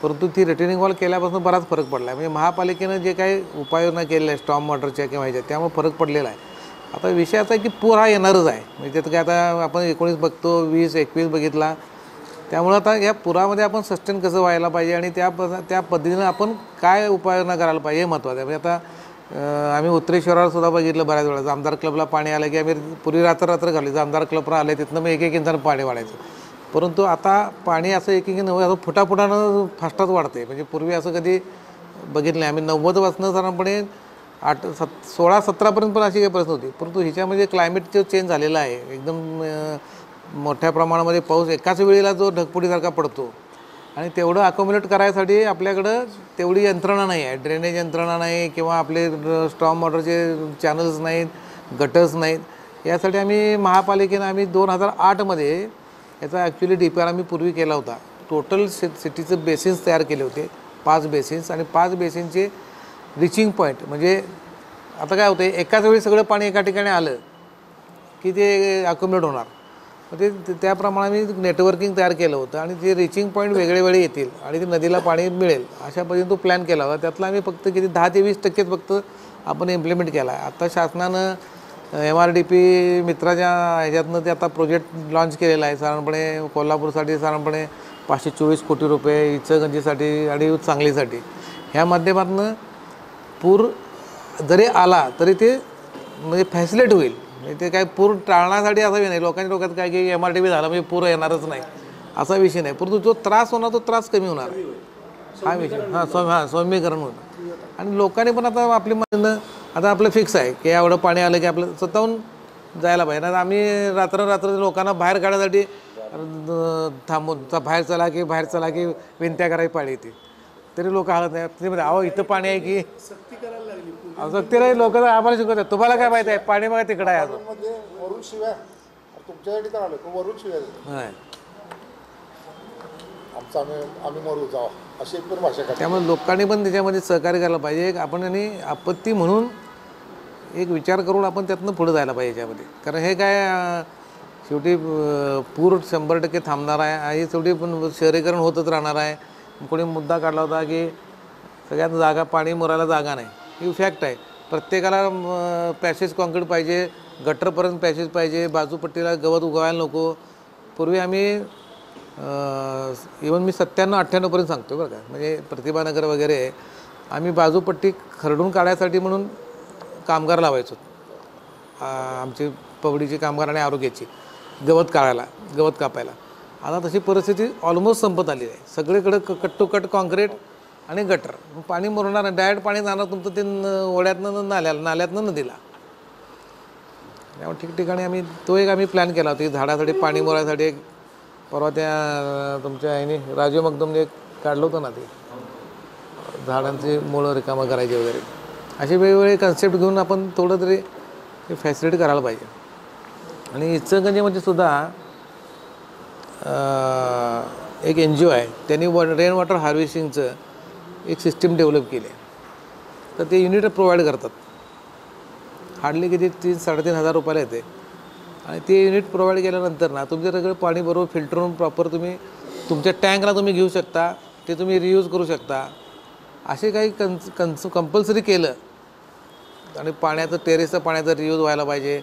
परंतु ती रिटेनिंग वॉल केल्यापासून बराच फरक पडला आहे. म्हणजे महापालिकेनं जे काही उपाययोजना केलेल्या आहे स्टॉर्म वॉटरच्या किंवा ह्याच्या, त्यामुळे फरक पडलेला आहे. आता विषय असा आहे की पूर हा येणारच आहे. म्हणजे त्यात काय आता आपण 19 बघतो, 20, 21 बघितला. त्यामुळं आता या पुरामध्ये आपण सस्टेन कसं व्हायला पाहिजे आणि त्या पद्धतीनं आपण काय उपाययोजना करायला पाहिजे हे महत्त्वाचं आहे. म्हणजे आता आम्ही उत्तरेश्वराला सुद्धा बघितलं बऱ्याच वेळा, जामदार क्लबला पाणी आलं की आम्ही पूर्वी रात्र घाली, जामदार क्लबला आले तिथनं मग एक इंचानं पाणी वाढायचं. परंतु आता पाणी असं एक नव्हे, असं फुटाफुटानं फास्टात वाढते. म्हणजे पूर्वी असं कधी बघितलं नाही. आम्ही 90पासून साधारणपणे 16-17पर्यंत पण अशी काही परिस्थिती होती. परंतु ह्याच्यामध्ये क्लायमेट जो चेंज झालेला आहे, एकदम मोठ्या प्रमाणामध्ये पाऊस एकाच वेळेला जो ढगफुटीसारखा पडतो आणि तेवढं अकोमोडेट करायसाठी आपल्याकडं तेवढी यंत्रणा नाही आहे. ड्रेनेज यंत्रणा नाही किंवा आपले स्टॉर्म वॉटरचे चॅनल्स नाहीत, गटर्स नाहीत. यासाठी आम्ही महापालिकेनं आम्ही 2008मध्ये याचा ॲक्च्युली DPR आम्ही पूर्वी केला होता. टोटल सिटीचं बेसिन्स तयार केले होते, 5 बेसिन्स, आणि 5 बेसिनचे रिचिंग पॉईंट. म्हणजे आता काय होतं एकाच वेळी सगळं पाणी एका ठिकाणी आलं की ते अकोमोडेट होणार. मग ते त्याप्रमाणे आम्ही नेटवर्किंग तयार केलं होतं आणि ते रिचिंग पॉईंट वेगळे वेगळे येतील आणि ते नदीला पाणी मिळेल अशा पद्धतीने तो प्लॅन केला होता. त्यातला आम्ही फक्त किती 10 ते 20% फक्त आपण इम्प्लिमेंट केला आहे. आता शासनानं MRDP मित्राच्या ह्याच्यातनं ते आता प्रोजेक्ट लॉन्च केलेला आहे साधारणपणे कोल्हापूरसाठी साधारणपणे 524 कोटी रुपये, इचलकरंजीसाठी आणि सांगलीसाठी. ह्या माध्यमातून पूर जरी आला तरी ते म्हणजे फॅसिलेट होईल. म्हणजे ते काय पूर टाळण्यासाठी असं नाही, लोकांच्या डोक्यात काय की MRDP झाला म्हणजे पूर येणारच नाही असा विषय नाही, परंतु जो त्रास होणार तो त्रास कमी होणार हा विषय. सौम्यीकरण होतं. आणि लोकांनी पण आता आपली आता आपलं फिक्स आहे की एवढं पाणी आलं की आपलं स्वतःहून जायला पाहिजे. नाही रात्र रात्र लोकांना बाहेर काढण्यासाठी थांबून बाहेर चला की विनंत्या करायची पाळी येते, तरी लोक हालत नाही. ते म्हणजे अहो इथं पाणी आहे की सक्ती नाही, लोक आम्हाला शिकवतात तुम्हाला काय माहिती आहे पाणी बघा तिकडं आहे अजून. वरून शिव्या तुमच्यासाठी तर आलो वरून शिव्या नाही आमचं आम्ही मरू जावा अशी पण भाषा करतात. त्यामुळे लोकांनी पण त्याच्यामध्ये सहकार्य करायला पाहिजे. आपण आणि आपत्ती म्हणून एक विचार करून आपण त्यातनं पुढे जायला पाहिजे याच्यामध्ये. कारण हे काय शेवटी पूर 100% थांबणार आहे, शेवटी पण शहरीकरण होतच राहणार आहे. कोणी मुद्दा काढला होता की सगळ्यात जागा पाणी मुरायला जागा नाही, ही फॅक्ट आहे. प्रत्येकाला पॅसेज कॉन्क्रीट पाहिजे, गटरपर्यंत पॅसेज पाहिजे, बाजूपट्टीला गवत उगवायला नको. पूर्वी आम्ही इवन मी 97-98पर्यंत सांगतो बरं का, म्हणजे प्रतिभानगर वगैरे आम्ही बाजूपट्टी खरडून काढायसाठी म्हणून कामगार लावायचो. आमची पवडीची कामगार आणि आरोग्याची गवत कापायला. आता तशी परिस्थिती ऑलमोस्ट संपत आली आहे. सगळीकडे कट टू कट कॉन्क्रीट आणि गटर, पाणी मुरणार नाही, डायरेक्ट पाणी जाणार तुमचं ते ओढ्यातनं नाल्यातनं नदीला. त्यामुळे ठिकठिकाणी आम्ही प्लॅन केला होता. झाडासाठी पाणी मुरायसाठी एक परवा त्या तुमच्या ह्याने राजीव मगदुमने काढलं होतं ना, ते झाडांची मुळं रिकामं करायची वगैरे. असे वेगवेगळे कन्सेप्ट घेऊन आपण थोडं तरी फॅसिलिटी करायला पाहिजे. आणि इचलकरंजीमध्ये सुद्धा एक NGO आहे, त्यांनी रेन वॉटर हार्वेस्टिंगचं एक सिस्टीम डेव्हलप केली आहे. तर ते युनिट प्रोव्हाइड करतात, हार्डली किती 3-3.5 हजार रुपयाला येते. आणि ते युनिट प्रोव्हाइड केल्यानंतर ना तुमचं सगळं पाणी बरोबर फिल्टर होऊन प्रॉपर तुम्ही तुमच्या टँकला तुम्ही घेऊ शकता, ते तुम्ही रियूज करू शकता. असे काही कंपल्सरी केलं आणि टेरेसचं पाण्याचं रियूज व्हायला पाहिजे.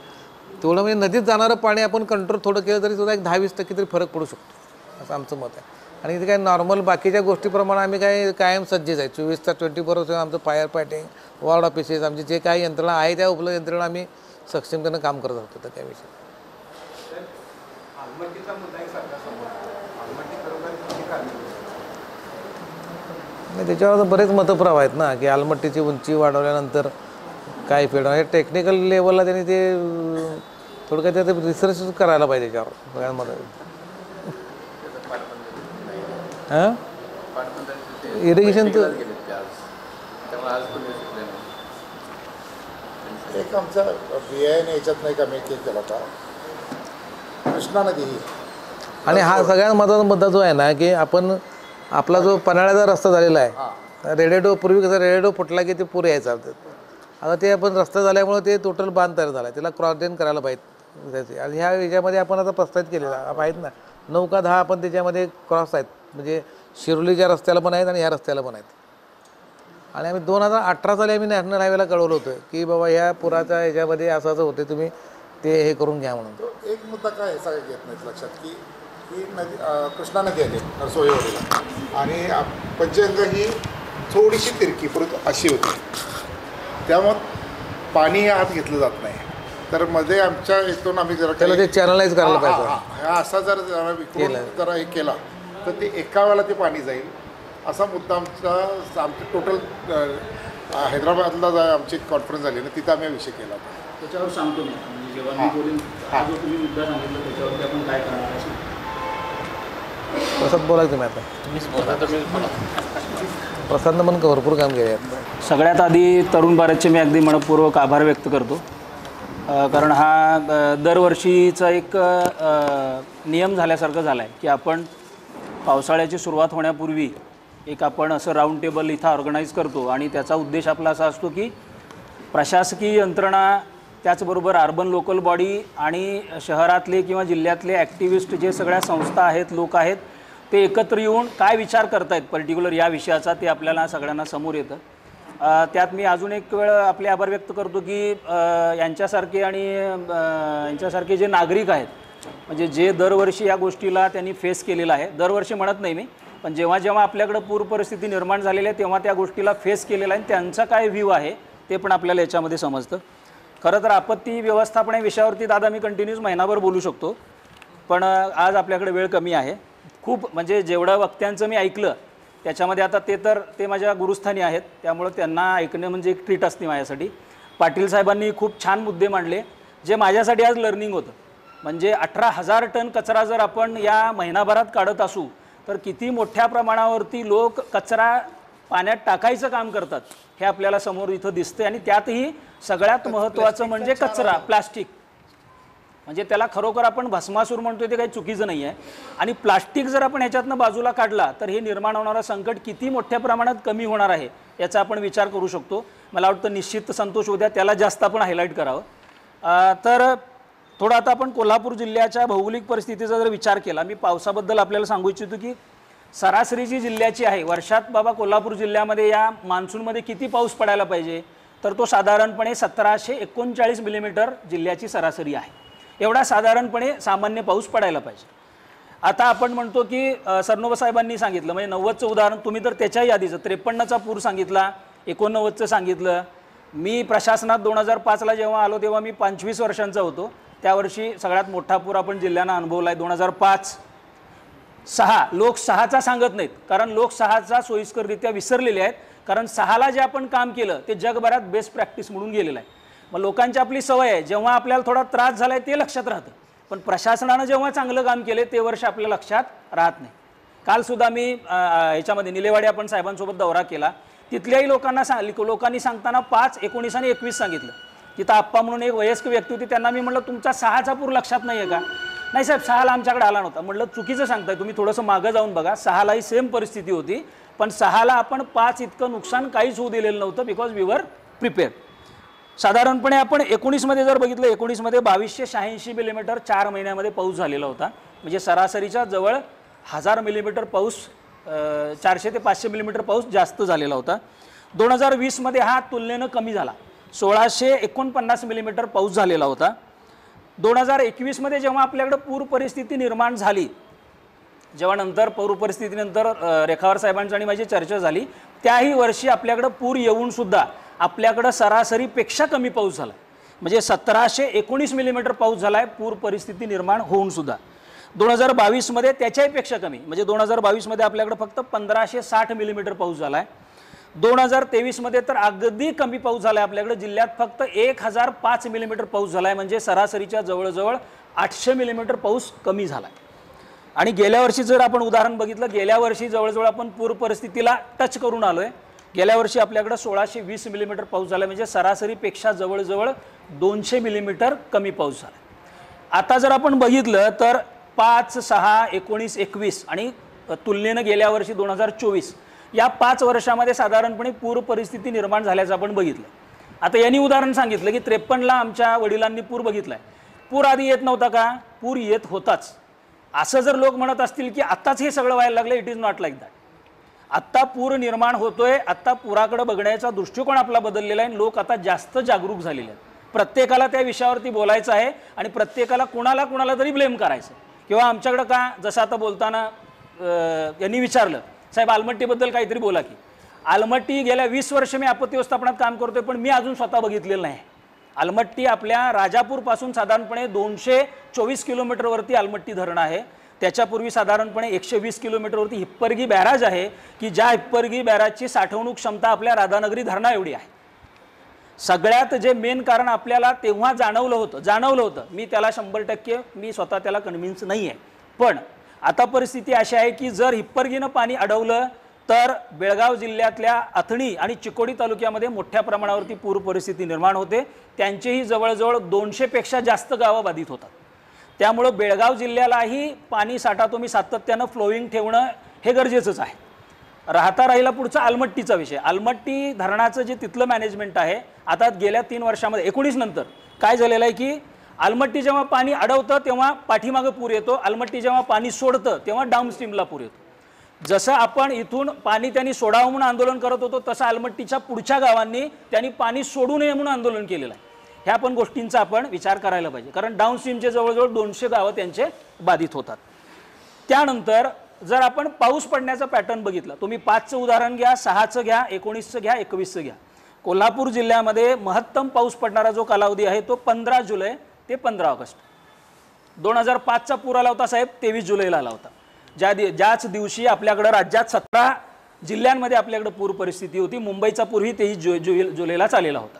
तेवढं म्हणजे नदीत जाणारं पाणी आपण कंट्रोल थोडं केलं तरी सुद्धा एक 10-20% तरी फरक पडू शकतो असं आमचं मत आहे. आणि इथे काय नॉर्मल बाकीच्या गोष्टीप्रमाणे आम्ही काय कायम सज्जच आहे. 24 तास 24 आमचं फायर फायटिंग, वॉर्ड ऑफिसेस, आमची जे काही यंत्रणा आहे त्या उपलब्ध यंत्रणा आम्ही सक्षमतेनं काम करत होतो. तर त्याविषयी नाही, त्याच्यावर बरेच मतप्रवाह आहेत ना की आलमट्टीची उंची वाढवल्यानंतर काय फेड हे टेक्निकल लेवलला त्यांनी ते थोडक्यात ते रिसर्च करायला पाहिजे त्याच्यावर सगळ्यांमध्ये. हां इरिगेशन तर एक आमचा BIN याच्यात नाही का मी केला होता कृष्णा नदी ही. आणि हा सगळ्यात महत्त्वाचा मुद्दा जो आहे ना की आपला जो पन्हाळ्याचा रस्ता झालेला आहे, रेडेडो पूर्वी कसं रेडेडो फुटला की ते पूर यायचा. आता ते आपण रस्ता झाल्यामुळे ते टोटल बांध तयार झाला आहे, त्याला क्रॉस ड्रेन करायला पाहिजे त्याचे. आणि ह्या याच्यामध्ये आपण आता प्रस्तावित केलेला आहेत ना 9 का 10 आपण त्याच्यामध्ये क्रॉस आहेत, म्हणजे शिरोलीच्या रस्त्याला पण आहेत आणि ह्या रस्त्याला पण आहेत. आणि आम्ही 2018 साली आम्ही नॅशनल हायवेला कळवलं होतं की बाबा ह्या पुराच्या ह्याच्यामध्ये असं होते, तुम्ही ते हे करून घ्या म्हणून. एक मुद्दा काय आहे सगळं घेत नाहीत लक्षात की ही नदी कृष्णा नदी आली नरसोळीवरील आणि पंचगंगा ही थोडीशी तिरकी परंतु अशी होती, त्यामुळं पाणी हे आत घेतलं जात नाही. तर मध्ये आमच्या इथून आम्ही जरा त्याला ते चॅनलाइज करायला पाहिजे. हा असा जर जरा हे केला तर ते एका वेळेला ते पाणी जाईल असा मुद्दा आमचं टोटल हैदराबादला आमची कॉन्फरन्स झाली ना, तिथं आम्ही विषय केला. त्याच्यावर सांगतो मी, जेव्हा मी बोलेन हा जो तुम्ही मुद्दा सांगितला त्याच्यावरती आपण काय करणार. प्रसाद बोलायचं तुम्ही आता. प्रसादनं पण भरपूर काम केले. सगळ्यात आधी तरुण भारतचे मी अगदी मनपूर्वक आभार व्यक्त करतो, कारण हा दरवर्षीचा एक नियम झाल्यासारखं झाला आहे की आपण पावसाळ्याची सुरुवात होण्यापूर्वी एक आपण असं राऊंड टेबल इथं ऑर्गनाईज करतो. आणि त्याचा उद्देश आपला असा असतो की प्रशासकीय यंत्रणा, त्याचबरोबर अर्बन लोकल बॉडी आणि शहरातले किंवा जिल्ह्यातले ॲक्टिव्हिस्ट जे सगळ्या संस्था आहेत, लोक आहेत, ते एकत्र येऊन काय विचार करतायत पर्टिक्युलर या विषयाचा ते आपल्याला सगळ्यांना समोर येतं. त्यात मी अजून एक वेळ आपले आभार व्यक्त करतो की यांच्यासारखे आणि यांच्यासारखे जे नागरिक आहेत, म्हणजे जे दरवर्षी या गोष्टीला त्यांनी फेस केलेलं आहे, दरवर्षी म्हणत नाही मी, पण जेव्हा जेव्हा आपल्याकडे पूर परिस्थिती निर्माण झालेली आहे तेव्हा त्या गोष्टीला फेस केलेला आहे आणि त्यांचा काय व्ह्यू आहे ते पण आपल्याला याच्यामध्ये समजतं. खरं तर आपत्ती व्यवस्थापन या विषयावरती दादा मी कंटिन्यूस महिनाभर बोलू शकतो, पण आज आपल्याकडे वेळ कमी आहे. खूप म्हणजे जेवढं वक्त्यांचं मी ऐकलं त्याच्यामध्ये आता ते माझ्या गुरुस्थानी आहेत, त्यामुळं त्यांना ऐकणं म्हणजे एक ट्रीट असते माझ्यासाठी. पाटील साहेबांनी खूप छान मुद्दे मांडले जे माझ्यासाठी आज लर्निंग होतं. म्हणजे 18,000 टन कचरा जर आपण या महिनाभरात काढत असू तर किती मोठ्या प्रमाणावरती लोक कचरा पाण्यात टाकायचं काम करतात हे आपल्याला समोर इथं दिसतं. आणि त्यातही सगळ्यात महत्त्वाचं म्हणजे कचरा, प्लास्टिक. म्हणजे त्याला खरोखर आपण भस्मासूर म्हणतोय ते काही चुकीचं नाही आहे. आणि प्लास्टिक जर आपण ह्याच्यातनं बाजूला काढला तर हे निर्माण होणारं संकट किती मोठ्या प्रमाणात कमी होणार आहे याचा आपण विचार करू शकतो. मला वाटतं निश्चित संतोष उद्या त्याला जास्त आपण हायलाईट करावं. तर थोडं आता आपण कोल्हापूर जिल्ह्याच्या भौगोलिक परिस्थितीचा जर विचार केला, मी पावसाबद्दल आपल्याला सांगू इच्छितो की सरासरी जी जिल्ह्याची आहे, वर्षात बाबा कोल्हापूर जिल्ह्यामध्ये या मान्सूनमध्ये किती पाऊस पडायला पाहिजे तर तो साधारणपणे 1739 मिलीमीटर जिल्ह्याची सरासरी आहे. एवढा साधारणपणे सामान्य पाऊस पडायला पाहिजे. आता आपण म्हणतो की सरनोबत साहेबांनी सांगितलं, म्हणजे 90चं उदाहरण तुम्ही तर त्याच्याही आधीचं 53चा पूर सांगितला, 89चं सांगितलं. मी प्रशासनात 2005ला जेव्हा आलो तेव्हा मी 25 वर्षांचा होतो. त्यावर्षी सगळ्यात मोठा पूर आपण जिल्ह्यानं अनुभवला आहे 2005. 6 लोक 6चा सांगत नाहीत कारण लोक 6चा सोयीस्कररित्या विसरलेले आहेत, कारण 6ला जे आपण काम केलं ते जगभरात बेस्ट प्रॅक्टिस म्हणून गेलेलं आहे. मग लोकांची आपली सवय आहे, जेव्हा आपल्याला थोडा त्रास झाला आहे ते लक्षात राहतं, पण प्रशासनानं जेव्हा चांगलं काम केले ते वर्ष आपल्या लक्षात राहत नाही. कालसुद्धा मी ह्याच्यामध्ये निलेवाडी आपण साहेबांसोबत दौरा केला, तिथल्याही लोकांनी सांगताना 5, 19 आणि 21 सांगितलं. तिथं आप्पा म्हणून एक वयस्क व्यक्ती होती, त्यांना मी म्हटलं तुमचा 6चा पूर लक्षात नाही आहे का? नाही साहेब 6ला आमच्याकडे आला नव्हता. म्हटलं चुकीचं सांगताय तुम्ही, थोडंसं मागं जाऊन बघा. 6लाही सेम परिस्थिती होती, पण 6ला आपण 5 इतकं नुकसान काहीच होऊ दिलेलं नव्हतं, बिकॉज वी वर प्रिपेअर. साधारणपणे आपण 19मध्ये जर बघितलं, 19मध्ये 2286 मिलीमीटर 4 महिन्यामध्ये पाऊस झालेला होता. म्हणजे सरासरीच्या जवळ 1000 मिलीमीटर पाऊस, 400 ते 500 मिलीमीटर पाऊस जास्त झालेला होता. 2020मध्ये हा तुलनेनं कमी झाला, 1649 मिलीमीटर पाऊस झालेला होता. 2021मध्ये जेव्हा आपल्याकडे पूर परिस्थिती निर्माण झाली, जेव्हा नंतर पूर परिस्थितीनंतर रेखावार साहेबांची आणि माझी चर्चा झाली, त्याही वर्षी आपल्याकडे पूर येऊनसुद्धा आपल्याकडं सरासरीपेक्षा कमी पाऊस झाला. म्हणजे 1719 मिलीमीटर पाऊस झाला आहे पूर परिस्थिती निर्माण होऊनसुद्धा. 2022मध्ये त्याच्याहीपेक्षा कमी, म्हणजे 2022मध्ये आपल्याकडे फक्त 1560 मिलीमीटर पाऊस झाला आहे. 2023मध्ये तर अगदी कमी पाऊस झाला आहे. आपल्याकडे जिल्ह्यात फक्त 1005 मिलीमीटर पाऊस झाला आहे, म्हणजे सरासरीच्या जवळजवळ 800 मिलीमीटर पाऊस कमी झाला आहे. आणि गेल्या वर्षी जर आपण उदाहरण बघितलं, गेल्या वर्षी जवळजवळ आपण पूर परिस्थितीला टच करून आलो आहे. गेल्या वर्षी आपल्याकडे 1620 मिलीमीटर पाऊस झाला, म्हणजे सरासरीपेक्षा जवळजवळ 200 मिलीमीटर कमी पाऊस झाला. आता जर आपण बघितलं तर 5, 6, 19, 21 आणि तुलनेनं गेल्या वर्षी 2024 या 5 वर्षामध्ये साधारणपणे पूर परिस्थिती निर्माण झाल्याचं आपण बघितलं. आता यांनी उदाहरण सांगितलं की 53ला आमच्या वडिलांनी पूर बघितलाय. पूर आधी येत नव्हता का? पूर येत होताच. असं जर लोक म्हणत असतील की आत्ताच हे सगळं व्हायला लागलं, it is not like that. आत्ता पूर निर्माण होतोय, आत्ता पुराकडे बघण्याचा दृष्टिकोन आपला बदललेला आहे. लोक आता जास्त जागरूक झालेले आहेत. प्रत्येकाला त्या विषयावरती बोलायचं आहे आणि प्रत्येकाला कुणाला तरी ब्लेम करायचं. किंवा आमच्याकडं का, जसं आता बोलताना यांनी विचारलं साहेब आलमट्टीबद्दल काहीतरी बोला की. आलमट्टी गेल्या 20 वर्ष मी आपत्ती व्यवस्थापनात काम करतोय, पण मी अजून स्वतः बघितलेलं नाही. आलमट्टी आपल्या राजापूरपासून साधारणपणे 224 किलोमीटरवरती आलमट्टी धरण आहे. त्याच्यापूर्वी साधारणपणे 120 किलोमीटरवरती हिप्परगी बॅराज आहे की ज्या हिप्परगी बॅराजची साठवणूक क्षमता आपल्या राधानगरी धरणा एवढी आहे. सगळ्यात जे मेन कारण आपल्याला तेव्हा जाणवलं होतं, मी त्याला 100% मी स्वतः त्याला कन्व्हिन्स नाही आहे. पण आता परिस्थिती अशी आहे की जर हिप्परगीनं पाणी अडवलं तर बेळगाव जिल्ह्यातल्या अथणी आणि चिकोडी तालुक्यामध्ये मोठ्या प्रमाणावरती पूर परिस्थिती निर्माण होते. त्यांचेही जवळजवळ 200पेक्षा जास्त गावं बाधित होतात. त्यामुळं बेळगाव जिल्ह्यालाही पाणी साठा तुम्ही सातत्यानं फ्लोईंग ठेवणं हे गरजेचंच आहे. राहिला पुढचा आलमट्टीचा विषय. आलमट्टी धरणाचं जे तिथलं मॅनेजमेंट आहे, आता गेल्या 3 वर्षामध्ये 19 नंतर काय झालेलं आहे की आलमट्टी जेव्हा पाणी अडवतं तेव्हा पाठीमागं पूर येतो, आलमट्टी जेव्हा पाणी सोडतं तेव्हा डाऊनस्ट्रीमला पूर येतो. जसं आपण इथून पाणी त्यांनी सोडावं म्हणून आंदोलन करत होतो, तसं आलमट्टीच्या पुढच्या गावांनी त्यांनी पाणी सोडू नये म्हणून आंदोलन केलेलं आहे. ह्या पण गोष्टींचा आपण विचार करायला पाहिजे, कारण डाऊनस्ट्रीमचे जवळजवळ 200 गावं त्यांचे बाधित होतात. त्यानंतर जर आपण पाऊस पडण्याचा पॅटर्न बघितला, तुम्ही 5चं उदाहरण घ्या, 6चं घ्या, 19चं घ्या, 21चं घ्या. कोल्हापूर जिल्ह्यामध्ये महत्तम पाऊस पडणारा जो कालावधी आहे तो 15 जुलै ते 15 ऑगस्ट. 2005चा पूर आला होता साहेब, 23 जुलैला आला होता. ज्याच दिवशी आपल्याकडे राज्यात 17 जिल्ह्यांमध्ये आपल्याकडे पूर परिस्थिती होती. मुंबईचा पूरही 23 जुलैलाच आलेला होता.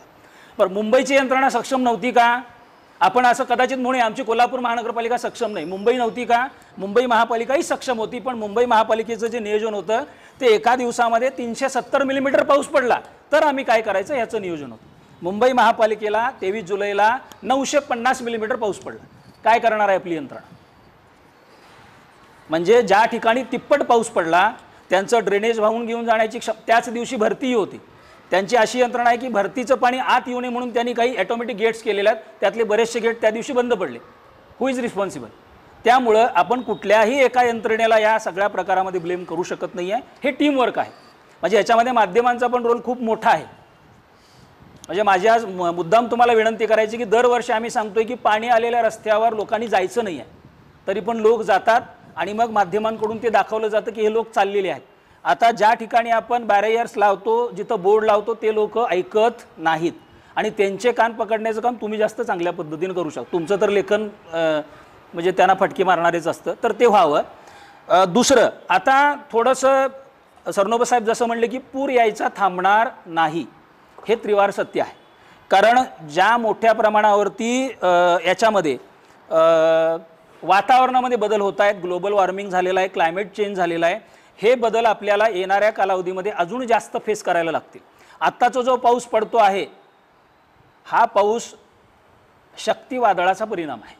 पण मुंबईची यंत्रणा सक्षम नव्हती का? आपण असं कदाचित म्हणूया आमची कोल्हापूर महानगरपालिका सक्षम नाही. मुंबई नव्हती का? मुंबई महापालिकाही सक्षम होती, पण मुंबई महापालिकेचं जे नियोजन होतं ते एका दिवसामध्ये 370 मिलीमीटर पाऊस पडला तर आम्ही काय करायचं ह्याचं नियोजन होतं. मुंबई महापालिकेला 23 जुलैला 950 मिलीमीटर पाऊस पडला. काय करणार आहे आपली यंत्रणा? म्हणजे ज्या ठिकाणी तिप्पट पाऊस पडला त्यांचं ड्रेनेज वाहून घेऊन जाण्याची त्याच दिवशी भरतीही होती. त्यांची अशी यंत्रणा आहे की भरतीचं पाणी आत येऊ नये म्हणून त्यांनी काही ऑटोमॅटिक गेट्स केलेले आहेत, त्यातले बरेचसे गेट त्या दिवशी बंद पडले. हु इज रिस्पॉन्सिबल? त्यामुळं आपण कुठल्याही एका यंत्रणेला या सगळ्या प्रकारामध्ये ब्लेम करू शकत नाही आहे. हे टीमवर्क आहे. म्हणजे याच्यामध्ये माध्यमांचा पण रोल खूप मोठा आहे. म्हणजे माझी आज मुद्दाम तुम्हाला विनंती करायची की दरवर्षी आम्ही सांगतोय की पाणी आलेल्या रस्त्यावर लोकांनी जायचं नाही आहे, तरी पण लोक जातात आणि मग माध्यमांकडून ते दाखवलं जातं की हे लोक चाललेले आहेत. आता ज्या ठिकाणी आपण बॅरियर्स लावतो, जिथं बोर्ड लावतो, ते लोक ऐकत नाहीत आणि त्यांचे कान पकडण्याचं काम तुम्ही जास्त चांगल्या पद्धतीने करू शकता. तुमचं तर लेखन म्हणजे त्यांना फटके मारणारेच असतं, तर ते व्हावं. दुसरं, आता थोडंसं सरनोबत साहेब जसं म्हणले की पूर यायचा थांबणार नाही, हे त्रिवार सत्य आहे. कारण ज्या मोठ्या प्रमाणावरती याच्यामध्ये वातावरणामध्ये बदल होत आहेत, ग्लोबल वॉर्मिंग झालेलं आहे, क्लायमेट चेंज झालेला आहे, हे बदल आपल्याला येणाऱ्या कालावधीमध्ये अजून जास्त फेस करायला लागतील. आत्ताचा जो पाऊस पडतो आहे हा पाऊस शक्तिवादळाचा परिणाम आहे.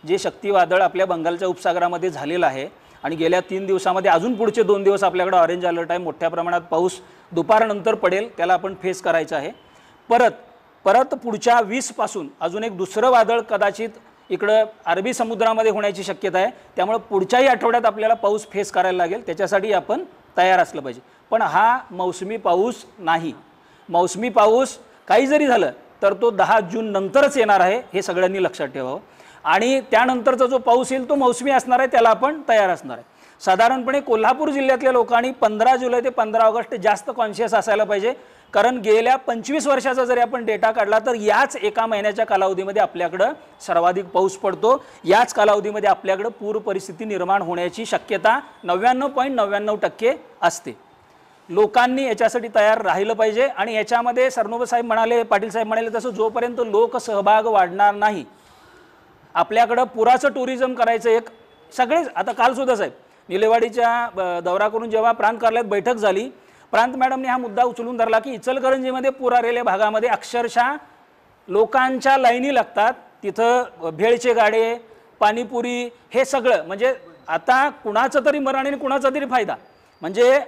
जे शक्तिवादळ आपल्या बंगालच्या उपसागरामध्ये झालेलं आहे आणि गेल्या 3 दिवसामध्ये अजून पुढचे 2 दिवस आपल्याकडे ऑरेंज अलर्ट आहे. मोठ्या प्रमाणात पाऊस दुपारनंतर पडेल, त्याला आपण फेस करायचं आहे. परत पुढच्या 20 पासून अजून एक दुसरं वादळ कदाचित इकडं अरबी समुद्रामध्ये होण्याची शक्यता आहे. त्यामुळे पुढच्याही आठवड्यात आपल्याला पाऊस फेस करायला लागेल, त्याच्यासाठी आपण तयार असलं पाहिजे. पण हा मौसमी पाऊस नाही. मौसमी पाऊस काही जरी झालं तर तो 10 जून नंतरच येणार आहे, हे सगळ्यांनी लक्षात ठेवावं. आणि त्यानंतरचा जो पाऊस येईल तो मौसमी असणार आहे, त्याला आपण तयार असणार आहे. साधारणपणे कोल्हापूर जिल्ह्यातल्या लोकांनी 15 जुलै ते 15 ऑगस्ट जास्त कॉन्शियस असायला पाहिजे. कारण गेल्या 25 वर्षाचा जरी आपण डेटा काढला तर याच एका महिन्याच्या कालावधीमध्ये आपल्याकडं सर्वाधिक पाऊस पडतो. याच कालावधीमध्ये आपल्याकडं पूर परिस्थिती निर्माण होण्याची शक्यता 99.99% असते. लोकांनी याच्यासाठी तयार राहिलं पाहिजे. आणि याच्यामध्ये सरनोबत साहेब म्हणाले, पाटील साहेब म्हणाले तसं जोपर्यंत लोकसहभाग वाढणार नाही, आपल्याकडं पुराचं टुरिझम करायचं एक सगळेच. आता कालसुद्धा साहेब निलेवाडीच्या दौरा करून जेव्हा प्रांत कार्यालयात बैठक झाली, प्रांत मॅडमने हा मुद्दा उचलून धरला की इचलकरंजीमध्ये पूर आलेल्या भागामध्ये अक्षरशः लोकांच्या लाईनी लागतात, तिथं भेळचे गाडे, पाणीपुरी, हे सगळं. म्हणजे आता कुणाचं तरी मरण आणि कुणाचा तरी फायदा. म्हणजे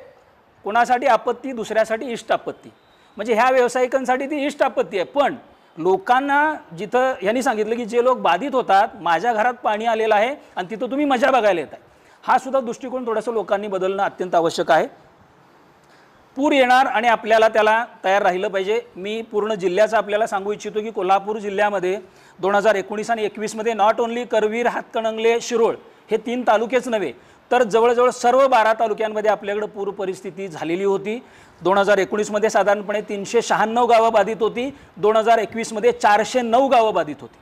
कुणासाठी आपत्ती, दुसऱ्यासाठी इष्ट आपत्ती. म्हणजे ह्या व्यावसायिकांसाठी ती इष्ट आपत्ती आहे. पण लोकांना जिथं यांनी सांगितलं की जे लोक बाधित होतात, माझ्या घरात पाणी आलेलं आहे आणि तिथं तुम्ही मजा बघायला येत आहे, हा सुद्धा दृष्टिकोन थोडंसं लोकांनी बदलणं अत्यंत आवश्यक आहे. पूर येणार आणि आपल्याला त्याला तयार राहिलं पाहिजे. मी पूर्ण जिल्ह्याचा आपल्याला सांगू इच्छितो की कोल्हापूर जिल्ह्यामध्ये 2019 आणि 21मध्ये नॉट ओन्ली करवीर, हातकणंगले, शिरोळ हे 3 तालुकेच नव्हे तर जवळजवळ सर्व 12 तालुक्यांमध्ये आपल्याकडे पूर परिस्थिती झालेली होती. 2019मध्ये साधारणपणे 396 गावं बाधित होती, 2021मध्ये 409 गावं बाधित होती.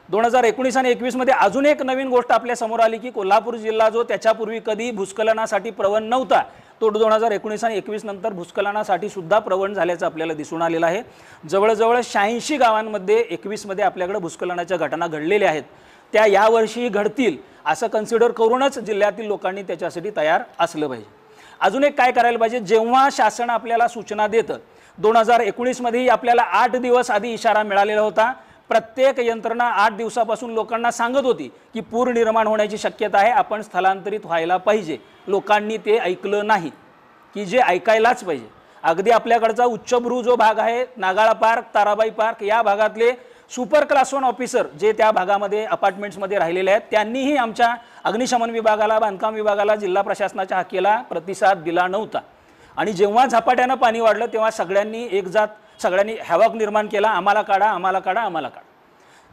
2019 आणि 21मध्ये अजून एक नवीन गोष्ट आपल्या समोर आली की कोल्हापूर जिल्हा जो त्याच्यापूर्वी कधी भूस्खलनासाठी प्रवण नव्हता, तो 2019 आणि 21 नंतर भूस्खलनासाठी सुद्धा प्रवण झाल्याचं आपल्याला दिसून आलेलं आहे. जवळजवळ 86 गावांमध्ये 21मध्ये आपल्याकडे भूस्खलनाच्या घटना घडलेल्या आहेत. त्या यावर्षी घडतील असं कन्सिडर करूनच जिल्ह्यातील लोकांनी त्याच्यासाठी तयार असलं पाहिजे. अजून एक काय करायला पाहिजे, जेव्हा शासन आपल्याला सूचना देतं, 2019मध्येही आपल्याला 8 दिवस आधी इशारा मिळालेला होता. प्रत्येक यंत्रणा 8 दिवसापासून लोकांना सांगत होती की पूर निर्माण होण्याची शक्यता आहे, आपण स्थलांतरित व्हायला पाहिजे. लोकांनी ते ऐकलं नाही की जे ऐकायलाच पाहिजे. अगदी आपल्याकडचा उच्चभ्रू जो भाग आहे, नागाळा पार्क, ताराबाई पार्क, या भागातले सुपर क्लास 1 ऑफिसर जे त्या भागामध्ये अपार्टमेंट्समध्ये राहिलेले आहेत त्यांनीही आमच्या अग्निशमन विभागाला, बांधकाम विभागाला, जिल्हा प्रशासनाच्या हाकेला प्रतिसाद दिला नव्हता. आणि जेव्हा झपाट्यानं पाणी वाढलं तेव्हा सगळ्यांनी हॅवॉक निर्माण केला, आम्हाला काढा, आम्हाला काढा, आम्हाला काढा.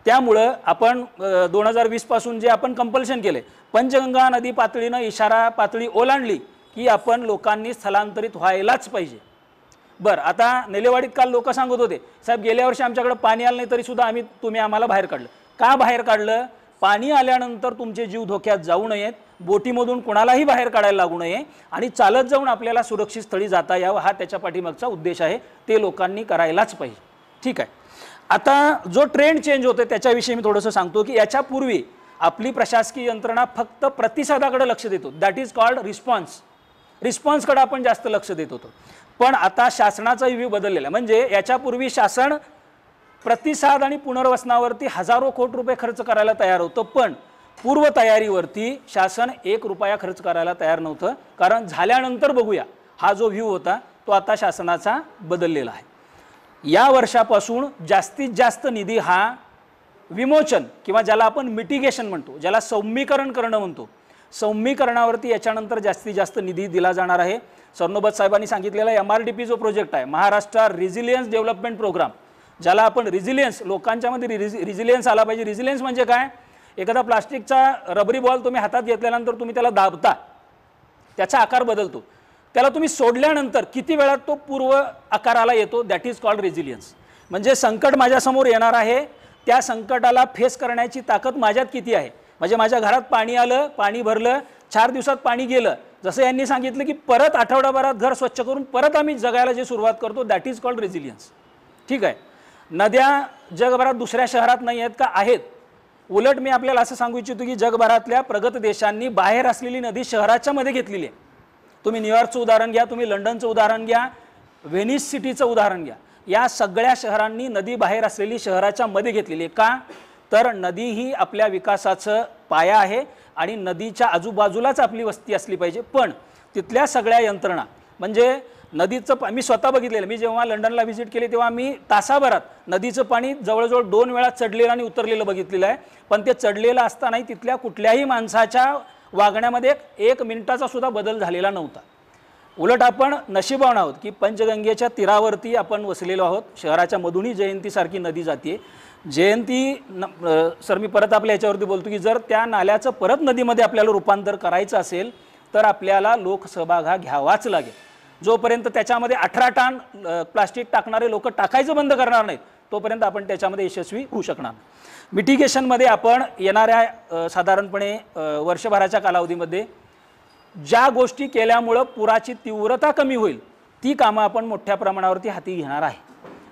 त्यामुळं आपण 2020 पासून जे आपण कंपल्शन केले, पंचगंगा नदी पातळीनं इशारा पातळी ओलांडली की आपण लोकांनी स्थलांतरित व्हायलाच पाहिजे. बरं, आता नेलेवाडीत काल लोक सांगत होते, साहेब गेल्या वर्षी आमच्याकडे पाणी आलं नाही तरी सुद्धा तुम्ही आम्हाला बाहेर काढलं. का बाहेर काढलं? पाणी आल्यानंतर तुमचे जीव धोक्यात जाऊ नयेत, बोटीमधून कोणालाही बाहेर काढायला लागू नये आणि चालत जाऊन आपल्याला सुरक्षित स्थळी जाता यावं, हा त्याच्या पाठीमागचा उद्देश आहे. ते लोकांनी करायलाच पाहिजे. ठीक आहे. आता जो ट्रेंड चेंज होतो त्याच्याविषयी मी थोडंसं सांगतो की याच्यापूर्वी आपली प्रशासकीय यंत्रणा फक्त प्रतिसादाकडे लक्ष देतो, दॅट इज कॉल्ड रिस्पॉन्सकडे आपण जास्त लक्ष देत होतो. पण आता शासनाचा व्ह्यू बदललेला, म्हणजे याच्यापूर्वी शासन प्रतिसाद आणि पुनर्वसनावरती हजारो कोटी रुपये खर्च करायला तयार होतं, पण पूर्वतयारीवरती शासन 1 रुपया खर्च करायला तयार नव्हतं. कारण झाल्यानंतर बघूया हा जो व्ह्यू होता तो आता शासनाचा बदललेला आहे. या वर्षापासून जास्तीत जास्त निधी हा विमोचन किंवा ज्याला आपण मिटिगेशन म्हणतो, ज्याला सौम्यीकरण करणं म्हणतो, सौम्यीकरणावरती याच्यानंतर जास्तीत जास्त निधी दिला जाणार आहे. सरनोबत साहेबांनी सांगितलेला MRDP जो प्रोजेक्ट आहे, महाराष्ट्र रिझिलियन्स डेव्हलपमेंट प्रोग्राम, ज्याला आपण रिझिलियन्स, लोकांच्यामध्ये रिझिलियन्स आला पाहिजे. रिझिलियन्स म्हणजे काय? एखादा प्लास्टिकचा रबरी बॉल तुम्ही हातात घेतल्यानंतर तुम्ही त्याला दाबता, त्याचा आकार बदलतो, त्याला तुम्ही सोडल्यानंतर किती वेळात तो पूर्व आकाराला येतो, दॅट इज कॉल्ड रेझिलियन्स. म्हणजे संकट माझ्यासमोर येणार आहे, त्या संकटाला फेस करण्याची ताकद माझ्यात किती आहे. म्हणजे माझ्या घरात पाणी आलं, पाणी भरलं, 4 दिवसात पाणी गेलं, जसं यांनी सांगितलं की परत आठवडाभरात घर स्वच्छ करून परत आम्ही जगायला जे सुरुवात करतो, दॅट इज कॉल्ड रेझिलियन्स. ठीक आहे. नद्या जगभरात दुसऱ्या शहरात नाही आहेत का? आहेत. उलट मी आपल्याला असं सांगू इच्छितो की जगभरातल्या प्रगत देशांनी बाहेर असलेली नदी शहराच्या मध्ये घेतलेली आहे. तुम्ही न्यूयॉर्कचं उदाहरण घ्या, तुम्ही लंडनचं उदाहरण घ्या, व्हेनिस सिटीचं उदाहरण घ्या. या सगळ्या शहरांनी नदी बाहेर असलेली शहराच्या मध्ये घेतलेली आहे. का? तर नदी ही आपल्या विकासाचं पाया आहे आणि नदीच्या आजूबाजूलाच आपली वस्ती असली पाहिजे. पण तिथल्या सगळ्या यंत्रणा, म्हणजे नदीचं मी स्वतः बघितलेलं, मी जेव्हा लंडनला व्हिजिट केली तेव्हा मी तासाभरात नदीचं पाणी जवळजवळ 2 वेळा चढलेलं आणि उतरलेलं बघितलेलं आहे. पण ते चढलेलं असतानाही तिथल्या कुठल्याही माणसाच्या वागण्यामध्ये 1 मिनिटाचा सुद्धा बदल झालेला नव्हता. उलट आपण नशिबान आहोत की पंचगंगेच्या तीरावरती आपण वसलेलो आहोत. शहराच्या मधूनही जयंतीसारखी नदी जाते. जयंती सर, मी परत आपल्या याच्यावरती बोलतो की जर त्या नाल्याचं परत नदीमध्ये आपल्याला रूपांतर करायचं असेल तर आपल्याला लोकसहभाग हा घ्यावाच लागेल. जोपर्यंत त्याच्यामध्ये 18 टन प्लास्टिक टाकणारे लोक टाकायचं बंद करणार नाहीत तोपर्यंत आपण त्याच्यामध्ये यशस्वी होऊ शकणार. मिटिगेशनमध्ये आपण येणाऱ्या साधारणपणे वर्षभराच्या कालावधीमध्ये ज्या गोष्टी केल्यामुळं पुराची तीव्रता कमी होईल ती कामं आपण मोठ्या प्रमाणावरती हाती घेणार आहे.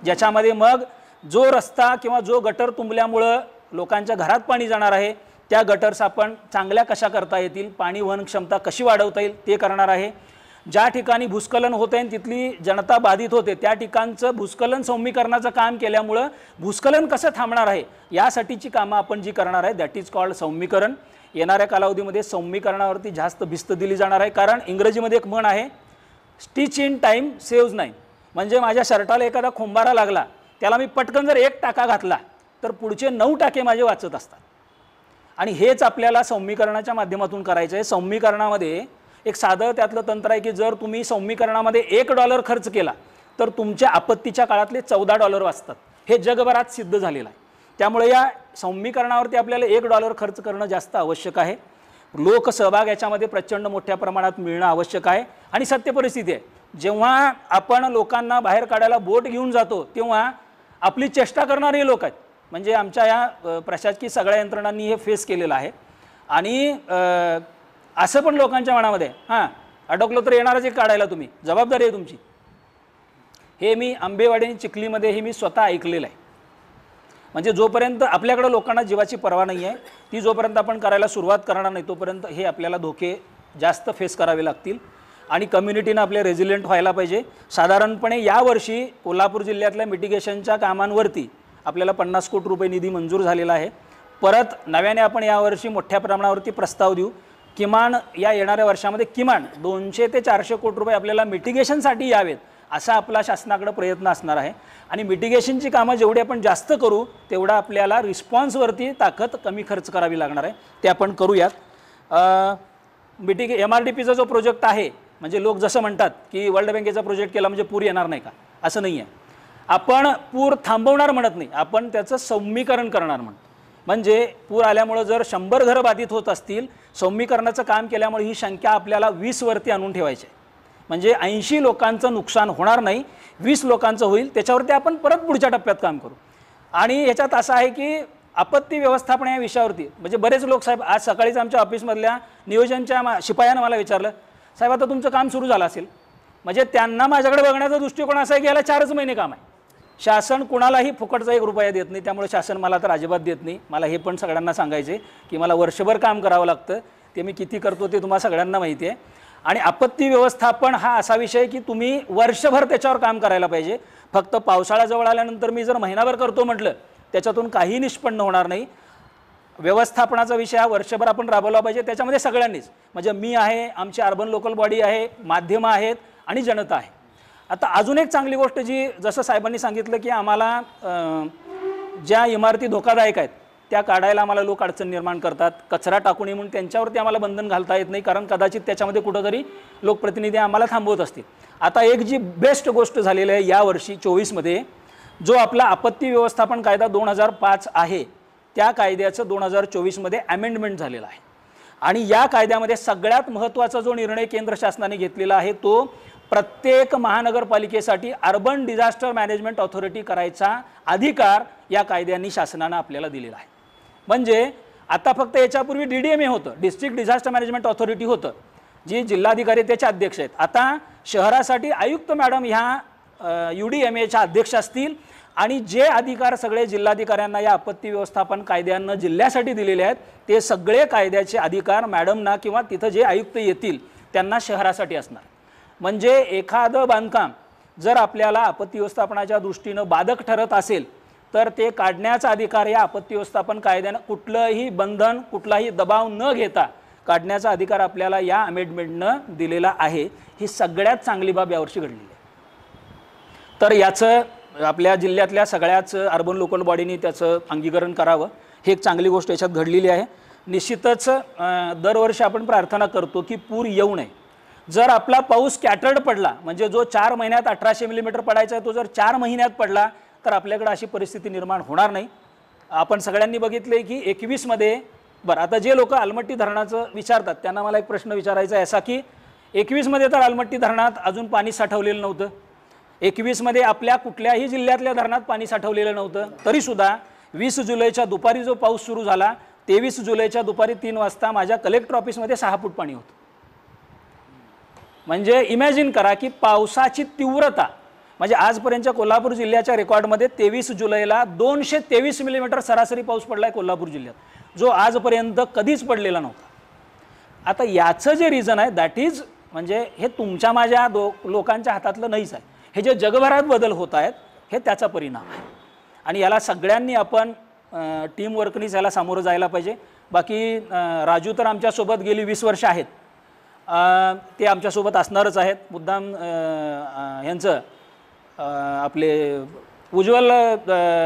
ज्याच्यामध्ये मग जो रस्ता किंवा जो गटर तुंबल्यामुळं लोकांच्या घरात पाणी जाणार आहे त्या गटर्स आपण चांगल्या कशा करता येतील, पाणी वहन क्षमता कशी वाढवता येईल ते करणार आहे. ज्या ठिकाणी भूस्खलन होते आणि तिथली जनता बाधित होते त्या ठिकाणचं भूस्खलन सौम्यीकरणाचं काम केल्यामुळं भूस्खलन कसं थांबणार आहे यासाठीची कामं आपण जी करणार आहे दॅट इज कॉल्ड सौम्यीकरण. येणाऱ्या कालावधीमध्ये सौम्यीकरणावरती जास्त भिस्त दिली जाणार आहे. कारण इंग्रजीमध्ये एक म्हण आहे, स्टिच इन टाईम सेव्ज 9. म्हणजे माझ्या शर्टाला एखादा खोंबारा लागला, त्याला मी पटकन जर 1 टाका घातला तर पुढचे 9 टाके माझे वाचत असतात. आणि हेच आपल्याला सौम्यीकरणाच्या माध्यमातून करायचं आहे. सौम्यीकरणामध्ये एक साधं त्यातलं तंत्र आहे की जर तुम्ही सौम्यीकरणामध्ये $1 खर्च केला तर तुमच्या आपत्तीच्या काळातले $14 वाचतात. हे जगभरात सिद्ध झालेलं आहे. त्यामुळे या सौम्यीकरणावरती आपल्याला $1 खर्च करणं जास्त आवश्यक आहे. लोकसहभाग याच्यामध्ये प्रचंड मोठ्या प्रमाणात मिळणं आवश्यक आहे. आणि सत्य परिस्थिती आहे, जेव्हा आपण लोकांना बाहेर काढायला बोट घेऊन जातो तेव्हा आपली चेष्टा करणारे लोक आहेत. म्हणजे आमच्या या प्रशासकीय सगळ्या यंत्रणांनी हे फेस केलेलं आहे. आणि असं पण लोकांच्या मनामध्ये हां अडकलो तर येणारच एक काढायला, तुम्ही जबाबदारी आहे तुमची. हे मी आंबेवाडी आणि चिखलीमध्ये हे मी स्वतः ऐकलेलं आहे. म्हणजे जोपर्यंत आपल्याकडे लोकांना जीवाची पर्वा नाही आहे ती जोपर्यंत आपण करायला सुरुवात करणार नाही तोपर्यंत हे आपल्याला धोके जास्त फेस करावे लागतील. आणि कम्युनिटीनं आपले रेझिलियंट व्हायला पाहिजे. साधारणपणे यावर्षी कोल्हापूर जिल्ह्यातल्या मिटिगेशनच्या कामांवरती आपल्याला 50 कोटी रुपये निधी मंजूर झालेला आहे. परत नव्याने आपण यावर्षी मोठ्या प्रमाणावरती प्रस्ताव देऊ. किमान या येणाऱ्या वर्षामध्ये किमान 200 ते 400 कोटी रुपये आपल्याला मिटिगेशनसाठी यावेत असा आपला शासनाकडे प्रयत्न असणार आहे आणि मिटिगेशनची कामं जेवढी आपण जास्त करू तेवढा आपल्याला रिस्पॉन्सवरती ताकद कमी खर्च करावी लागणार आहे, ते आपण करूयात. MRDPचा जो प्रोजेक्ट आहे, म्हणजे लोक जसं म्हणतात की वर्ल्ड बँकेचा प्रोजेक्ट केला म्हणजे पूर येणार नाही का, असं नाही आहे. आपण पूर थांबवणार म्हणत नाही, आपण त्याचं सौम्यीकरण करणार म्हणतो. म्हणजे पूर आल्यामुळं जर 100 घरं बाधित होत असतील, सौम्यीकरणाचं काम केल्यामुळे ही संख्या आपल्याला 20 वरती आणून ठेवायची आहे. म्हणजे 80 लोकांचं नुकसान होणार नाही, 20 लोकांचं होईल, त्याच्यावरती आपण परत पुढच्या टप्प्यात काम करू. आणि याच्यात असं आहे की आपत्ती व्यवस्थापन या विषयावरती म्हणजे बरेच लोक, साहेब आज सकाळीच आमच्या ऑफिसमधल्या नियोजनच्या शिपायानं मला विचारलं, साहेब आता तुमचं काम सुरू झालं असेल. म्हणजे त्यांना माझ्याकडे बघण्याचा दृष्टिकोन असा आहे की याला 4च महिने काम आहे. शासन कुणालाही फुकटचा 1 रुपया देत नाही, त्यामुळे शासन मला तर अजिबात देत नाही. मला हे पण सगळ्यांना सांगायचे की मला वर्षभर काम करावं लागतं, ते मी किती करतो ते तुम्हाला सगळ्यांना माहिती आहे. आणि आपत्ती व्यवस्थापन हा असा विषय की तुम्ही वर्षभर त्याच्यावर काम करायला पाहिजे. फक्त पावसाळा जवळ आल्यानंतर मी जर महिनाभर करतो म्हटलं त्याच्यातून काही निष्पन्न होणार नाही. व्यवस्थापनाचा विषय हा वर्षभर आपण राबवला पाहिजे, त्याच्यामध्ये सगळ्यांनीच, म्हणजे मी आहे, आमची अर्बन लोकल बॉडी आहे, माध्यमं आहेत आणि जनता आहे. आता अजून एक चांगली गोष्ट जी जसं साहेबांनी सांगितलं की आम्हाला ज्या इमारती धोकादायक आहेत त्या काढायला आम्हाला लोक अडचण निर्माण करतात, कचरा टाकू नये म्हणून त्यांच्यावरती आम्हाला बंधन घालता येत नाही, कारण कदाचित त्याच्यामध्ये कुठंतरी लोकप्रतिनिधी आम्हाला थांबवत असतील. आता एक जी बेस्ट गोष्ट झालेली आहे यावर्षी 24मध्ये, जो आपला आपत्ती व्यवस्थापन कायदा 2005 आहे, त्या कायद्याचं 2024मध्ये अमेंडमेंट झालेलं आहे. आणि या कायद्यामध्ये सगळ्यात महत्त्वाचा जो निर्णय केंद्र शासनाने घेतलेला आहे तो प्रत्येक महानगरपालिकेसाठी अर्बन डिझास्टर मॅनेजमेंट ऑथॉरिटी करायचा अधिकार या कायद्यांनी शासनानं आपल्याला दिलेला आहे. म्हणजे आता फक्त याच्यापूर्वी DDMA होतं, डिस्ट्रिक्ट डिझास्टर मॅनेजमेंट ऑथॉरिटी होतं, जी जिल्हाधिकारी त्याचे अध्यक्ष आहेत. आता शहरासाठी आयुक्त मॅडम ह्या UDMAच्या अध्यक्ष असतील आणि जे अधिकार सगळे जिल्हाधिकाऱ्यांना या आपत्ती व्यवस्थापन कायद्यांना जिल्ह्यासाठी दिलेले आहेत ते सगळे कायद्याचे अधिकार मॅडमना किंवा तिथं जे आयुक्त येतील त्यांना शहरासाठी असणार. म्हणजे एखादं बांधकाम जर आपल्याला आपत्ती व्यवस्थापनाच्या दृष्टीनं बाधक ठरत असेल तर ते काढण्याचा अधिकार या आपत्ती व्यवस्थापन कायद्यानं कुठलंही बंधन, कुठलाही दबाव न घेता काढण्याचा अधिकार आपल्याला या अमेंडमेंटनं दिलेला आहे. ही सगळ्यात चांगली बाब यावर्षी घडलेली आहे. तर याचं आपल्या जिल्ह्यातल्या सगळ्याच अर्बन लोकल बॉडीनी त्याचं अंगीकरण करावं, ही एक चांगली गोष्ट याच्यात घडलेली आहे. निश्चितच दरवर्षी आपण प्रार्थना करतो की पूर येऊ नये. जर आपला पाऊस स्कॅटर्ड पडला, म्हणजे जो 4 महिन्यात 1800 मिलीमीटर पडायचा आहे तो जर 4 महिन्यात पडला तर आपल्याकडे अशी परिस्थिती निर्माण होणार नाही. आपण सगळ्यांनी बघितले की 21मध्ये, बरं आता जे लोक आलमट्टी धरणाचं विचारतात त्यांना मला एक प्रश्न विचारायचा आहे असा की 21मध्ये तर आलमट्टी धरणात अजून पाणी साठवलेलं नव्हतं, 21मध्ये आपल्या कुठल्याही जिल्ह्यातल्या धरणात पाणी साठवलेलं नव्हतं, तरीसुद्धा 20 जुलैच्या दुपारी जो पाऊस सुरू झाला 23 जुलैच्या दुपारी 3 वाजता माझ्या कलेक्टर ऑफिसमध्ये 6 फूट पाणी होतं. म्हणजे इमॅजिन करा की पावसाची तीव्रता, म्हणजे आजपर्यंतच्या कोल्हापूर जिल्ह्याच्या रेकॉर्डमध्ये 23 जुलैला 223 मिलीमीटर सरासरी पाऊस पडला आहे कोल्हापूर जिल्ह्यात, जो आजपर्यंत कधीच पडलेला नव्हता. आता याचं जे रिझन आहे दॅट इज, म्हणजे हे तुमच्या माझ्या लोकांच्या हातातलं नाहीच आहे, हे जे जगभरात बदल होत आहेत हे त्याचा परिणाम आहे. आणि याला सगळ्यांनी आपण टीमवर्कनीच याला सामोरं जायला पाहिजे. बाकी राजू तर आमच्यासोबत गेली 20 वर्ष आहेत, ते आमच्यासोबत असणारच आहेत. मुद्दाम ह्यांचं आपले उज्ज्वल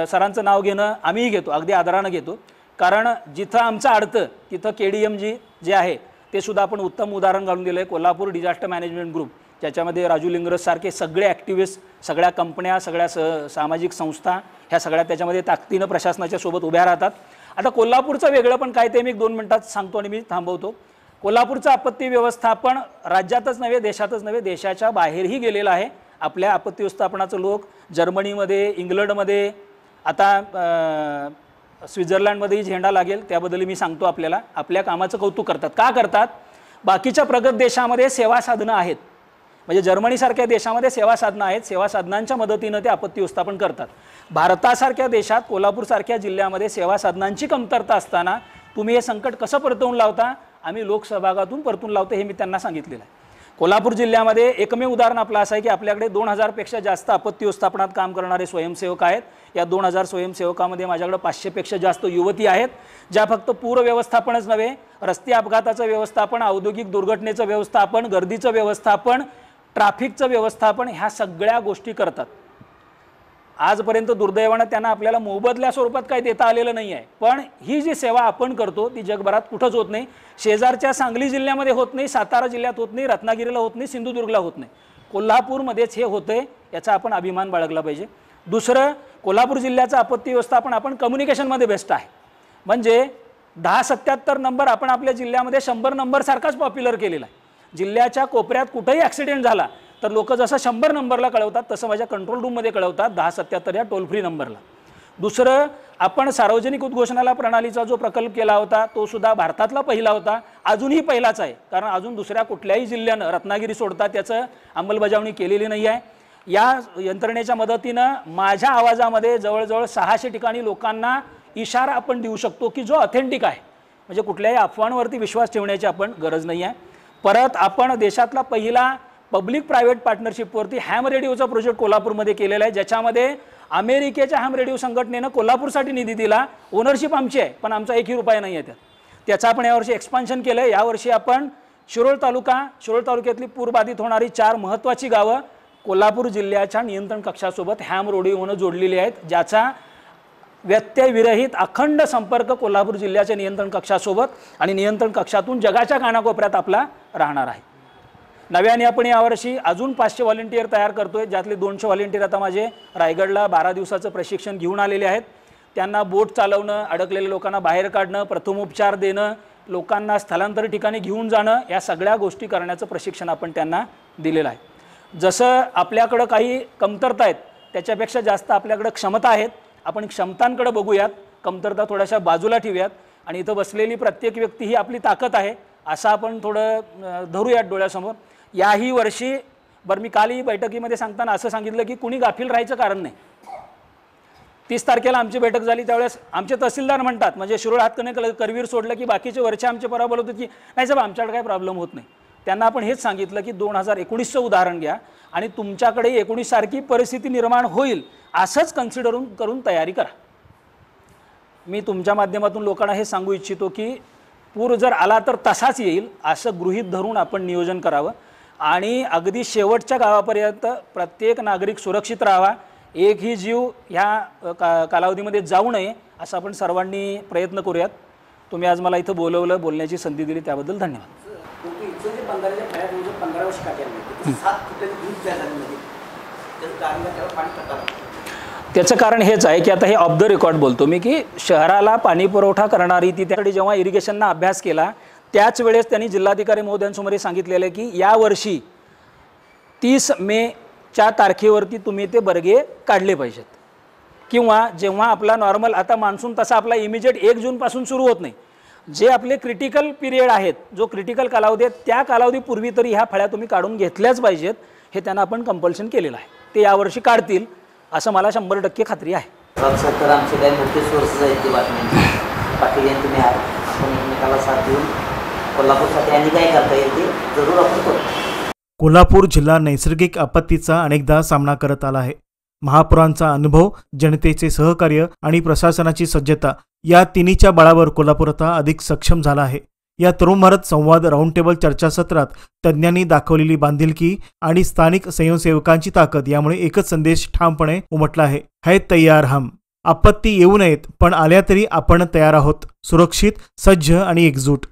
सरांचं नाव घेणं आम्हीही घेतो, अगदी आदरानं घेतो, कारण जिथं आमचं अडतं तिथं KDMG जे आहे ते सुद्धा आपण उत्तम उदाहरण घालून दिलं आहे. कोल्हापूर डिझास्टर मॅनेजमेंट ग्रुप, ज्याच्यामध्ये राजू लिंगरजसारखे सगळे ॲक्टिव्हिस्ट, सगळ्या कंपन्या, सगळ्या सामाजिक संस्था ह्या सगळ्या त्याच्यामध्ये ताकदीनं प्रशासनाच्या सोबत उभ्या राहतात. आता कोल्हापूरचं वेगळं पण काय ते मी 2 मिनिटात सांगतो आणि मी थांबवतो. कोल्हापूरचं आपत्ती व्यवस्थापन राज्यातच नव्हे, देशातच नव्हे, देशाच्या बाहेरही गेलेलं आहे. आपल्या आपत्ती व्यवस्थापनाचं लोक जर्मनीमध्ये, इंग्लंडमध्ये, आता स्वित्झर्लंडमध्येही झेंडा लागेल त्याबद्दल मी सांगतो आपल्याला. आपल्या कामाचं कौतुक करतात. का करतात? बाकीच्या प्रगत देशामध्ये सेवा साधनं आहेत, म्हणजे जर्मनीसारख्या देशामध्ये सेवा साधनं आहेत, सेवा साधनांच्या मदतीनं ते आपत्ती व्यवस्थापन करतात. भारतासारख्या देशात, कोल्हापूरसारख्या जिल्ह्यामध्ये सेवा साधनांची कमतरता असताना तुम्ही हे संकट कसं परतवून लावता? आम्ही लोकसहभागातून परतून लावतो, हे मी त्यांना सांगितलेलं आहे. कोल्हापूर जिल्ह्यामध्ये एकमेव उदाहरण आपलं असं आहे की आपल्याकडे 2000 पेक्षा जास्त आपत्ती व्यवस्थापनात काम करणारे स्वयंसेवक आहेत. या 2000 स्वयंसेवकामध्ये माझ्याकडे 500 पेक्षा जास्त युवती आहेत, ज्या फक्त पूर व्यवस्थापनच नव्हे, रस्ते अपघाताचं व्यवस्थापन, औद्योगिक दुर्घटनेचं व्यवस्थापन, गर्दीचं व्यवस्थापन, ट्रॅफिकचं व्यवस्थापन, ह्या सगळ्या गोष्टी करतात. आजपर्यंत दुर्दैवानं त्यांना आपल्याला मोबदल्या स्वरूपात काही देता आलेलं नाही आहे. पण ही जी सेवा आपण करतो ती जगभरात कुठंच होत नाही. शेजारच्या सांगली जिल्ह्यामध्ये होत नाही, सातारा जिल्ह्यात होत नाही, रत्नागिरीला होत नाही, सिंधुदुर्गला होत नाही, कोल्हापूरमध्येच हे होतंय. याचा आपण अभिमान बाळगला पाहिजे. दुसरं, कोल्हापूर जिल्ह्याचं आपत्ती व्यवस्थापन आपण कम्युनिकेशनमध्ये बेस्ट आहे. म्हणजे 1077 नंबर आपण आपल्या जिल्ह्यामध्ये 100 नंबर सारखाच पॉप्युलर केलेला आहे. जिल्ह्याच्या कोपऱ्यात कुठेही ॲक्सिडेंट झाला तर लोक जसं 100 नंबरला कळवतात तसं माझ्या कंट्रोल रूममध्ये कळवतात 1077 या टोल फ्री नंबरला. दुसरं, आपण सार्वजनिक उद्घोषणाला प्रणालीचा जो प्रकल्प केला होता तो सुद्धा भारतातला पहिला होता, अजूनही पहिलाच आहे. कारण अजून दुसऱ्या कुठल्याही जिल्ह्यानं, रत्नागिरी सोडता, त्याचं अंमलबजावणी केलेली नाही आहे. या यंत्रणेच्या मदतीनं माझ्या आवाजामध्ये जवळजवळ 600 ठिकाणी लोकांना इशारा आपण देऊ शकतो की जो ऑथेंटिक आहे. म्हणजे कुठल्याही अफवांवरती विश्वास ठेवण्याची आपण गरज नाही आहे. परत आपण देशातला पहिला पब्लिक प्रायव्हेट पार्टनरशिपवरती हॅम रेडिओचा प्रोजेक्ट कोल्हापूरमध्ये केलेला आहे, ज्याच्यामध्ये अमेरिकेच्या हॅम रेडिओ संघटनेनं कोल्हापूरसाठी निधी दिला. ओनरशिप आमची आहे, पण आमचा 1ही रुपया नाही आहे त्यात. त्याचं आपण यावर्षी एक्सपान्शन केलं आहे. यावर्षी आपण शिरोळ तालुक्यातली पूरबाधित होणारी 4 महत्त्वाची गावं कोल्हापूर जिल्ह्याच्या नियंत्रण कक्षासोबत हॅम रेडिओनं जोडलेली आहेत, ज्याचा व्यत्ययविरहित अखंड संपर्क कोल्हापूर जिल्ह्याच्या नियंत्रण कक्षासोबत आणि नियंत्रण कक्षातून जगाच्या कानाकोपऱ्यात आपला राहणार आहे. नव्याने आपण यावर्षी अजून 500 व्हॉलेंटियर तयार करतोय, ज्यातले 200 व्हॉलेंटियर आता माझे रायगडला 12 दिवसाचं प्रशिक्षण घेऊन आलेले आहेत. त्यांना बोट चालवणं, अडकलेल्या लोकांना बाहेर काढणं, प्रथमोपचार देणं, लोकांना स्थलांतर ठिकाणी घेऊन जाणं, या सगळ्या गोष्टी करण्याचं प्रशिक्षण आपण त्यांना दिलेलं आहे. जसं आपल्याकडं काही कमतरता आहेत त्याच्यापेक्षा जास्त आपल्याकडं क्षमता आहेत. आपण क्षमतांकडे बघूयात, कमतरता थोड्याशा बाजूला ठेवूयात आणि इथं बसलेली प्रत्येक व्यक्ती ही आपली ताकद आहे असं आपण थोडं धरूयात डोळ्यासमोर. याही वर्षी मी कालही बैठकीमध्ये सांगताना असं सांगितलं की कुणी गाफील राहायचं कारण नाही. 30 तारखेला आमची बैठक झाली त्यावेळेस आमचे तहसीलदार म्हणतात, म्हणजे शिरोळ हातकणे करवीर सोडलं की बाकीचे वरचे आमचे पराभव होते की नाही साहेब आमच्याकडे काही प्रॉब्लेम होत नाही. त्यांना आपण हेच सांगितलं की 2019चं उदाहरण घ्या आणि तुमच्याकडे 19 सारखी परिस्थिती निर्माण होईल असंच कन्सिडर करून तयारी करा. मी तुमच्या माध्यमातून लोकांना हे सांगू इच्छितो की पूर जर आला तर तसाच येईल असं गृहीत धरून आपण नियोजन करावं आणि अगदी शेवटच्या गावापर्यंत प्रत्येक नागरिक सुरक्षित राहावा, एकही जीव ह्या कालावधीमध्ये जाऊ नये असं आपण सर्वांनी प्रयत्न करूयात. तुम्ही आज मला इथं बोलवलं, बोलण्याची संधी दिली त्याबद्दल धन्यवाद. त्याचं कारण हेच आहे की आता हे ऑफ द रेकॉर्ड बोलतो मी की शहराला पाणी पुरवठा करणारी ती त्यासाठी जेव्हा इरिगेशनना अभ्यास केला त्याच वेळेस त्यांनी जिल्हाधिकारी महोदयांसमोर सांगितलेलं की यावर्षी 30 मेच्या तारखेवरती तुम्ही ते बर्गे काढले पाहिजेत. किंवा जेव्हा आपला नॉर्मल आता मान्सून तसा आपला इमिजिएट 1 जूनपासून सुरू होत नाही, जे आपले क्रिटिकल पिरियड आहेत, जो क्रिटिकल कालावधी आहे त्या कालावधीपूर्वी तरी ह्या फळ्या तुम्ही काढून घेतल्याच पाहिजेत. हे त्यांना आपण कंपल्शन केलेलं आहे. ते यावर्षी काढतील असं मला 100% खात्री आहे. तर आमचे काही मुख्य सोर्सेस आहेत ते बातम्यांचे. पाटील यांनी तुम्ही आपण एकमेकाला साथ देऊन कोल्हापूरसाठी आणि काय करता येईल ते जरूर आपण करू. कोल्हापूर जिल्हा नैसर्गिक आपत्तीचा अनेकदा सामना करत आला आहे. महापुरांचा अनुभव, जनतेचे सहकार्य आणि प्रशासनाची सज्जता या तिन्हीच्या बळावर कोल्हापूर आता अधिक सक्षम झाला आहे. या तरुण भारत संवाद राऊंड टेबल चर्चासत्रात तज्ज्ञांनी दाखवलेली बांधिलकी आणि स्थानिक स्वयंसेवकांची ताकद यामुळे एकच संदेश ठामपणे उमटला आहे, है तैयार हम. आपत्ती येऊ नयेत पण आल्या तरी आपण तयार आहोत, सुरक्षित, सज्ज आणि एकजूट.